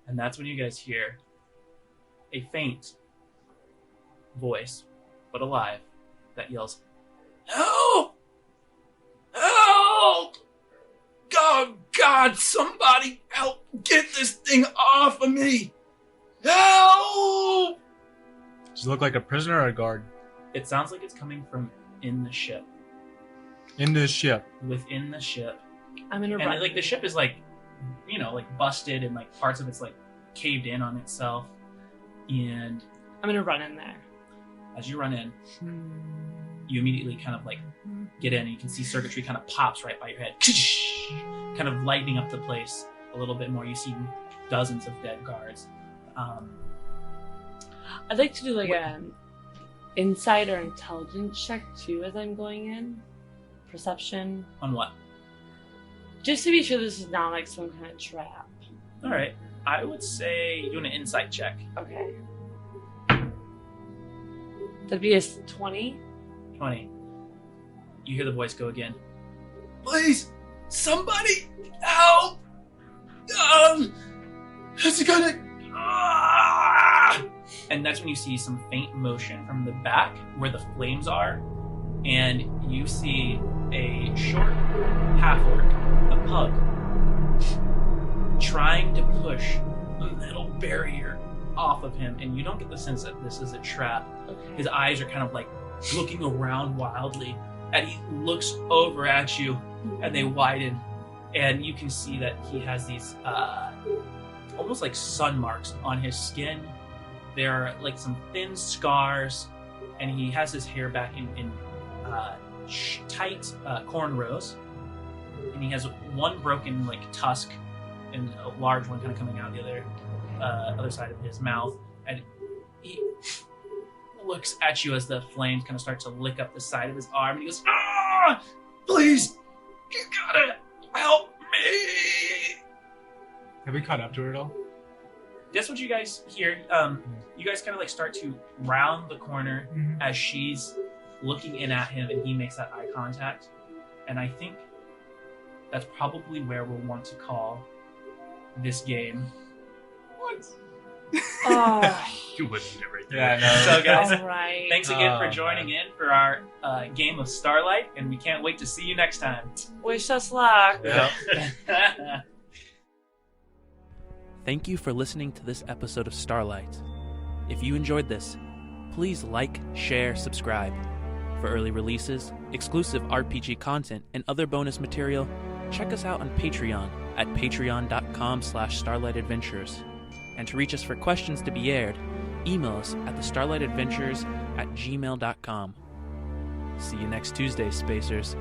Speaker 1: And that's when you guys hear a faint voice, but alive, that yells, "Help! Help! God, somebody help get this thing off of me! Help!"
Speaker 6: Does it look like a prisoner or a guard?
Speaker 1: It sounds like it's coming from in the ship.
Speaker 6: In this ship.
Speaker 1: Within the ship.
Speaker 2: I'm gonna
Speaker 1: And
Speaker 2: run.
Speaker 1: like the ship is like, like busted, and like parts of it's like caved in on itself. And
Speaker 2: I'm gonna run in there.
Speaker 1: as you run in, you immediately kind of like get in, and you can see circuitry kind of pops right by your head, kind of lighting up the place a little bit more. You see dozens of dead guards.
Speaker 2: I'd like to do like an insight or intelligence check too as I'm going in. Perception.
Speaker 1: On what?
Speaker 2: Just to be sure this is not like some kind of trap.
Speaker 1: All right, I would say doing an insight check.
Speaker 2: Okay. That'd be a 20.
Speaker 1: 20. You hear the voice go again. "Please, somebody help! It's gonna..." And that's when you see some faint motion from the back where the flames are, and you see a short half-orc, a pug, trying to push a metal barrier off of him, and you don't get the sense that this is a trap.
Speaker 2: Okay.
Speaker 1: His eyes are kind of like looking around wildly, and he looks over at you, and they widen, and you can see that he has these almost like sun marks on his skin. There are like some thin scars, and he has his hair back in tight cornrows, and he has one broken like tusk and a large one kind of coming out the other side of his mouth, and he looks at you as the flames kind of start to lick up the side of his arm, and he goes, "Ah! Please! You gotta help
Speaker 4: Have we caught up to her at all?
Speaker 1: That's what you guys hear. You guys kind of like start to round the corner as she's looking in at him, and he makes that eye contact. And I think that's probably where we'll want to call this game.
Speaker 6: What?
Speaker 2: Oh,
Speaker 3: You wouldn't get right there.
Speaker 4: Yeah, no.
Speaker 1: So, guys,
Speaker 2: all right.
Speaker 1: thanks again for
Speaker 4: Oh,
Speaker 1: joining in for our game of Starlight, and we can't wait to see you next time.
Speaker 2: Wish us luck.
Speaker 4: Yeah.
Speaker 1: Thank you for listening to this episode of Starlight. If you enjoyed this, please like, share, subscribe. For early releases, exclusive RPG content, and other bonus material, check us out on Patreon at patreon.com/starlightadventures. And to reach us for questions to be aired, email us at thestarlightadventures@gmail.com. See you next Tuesday, Spacers.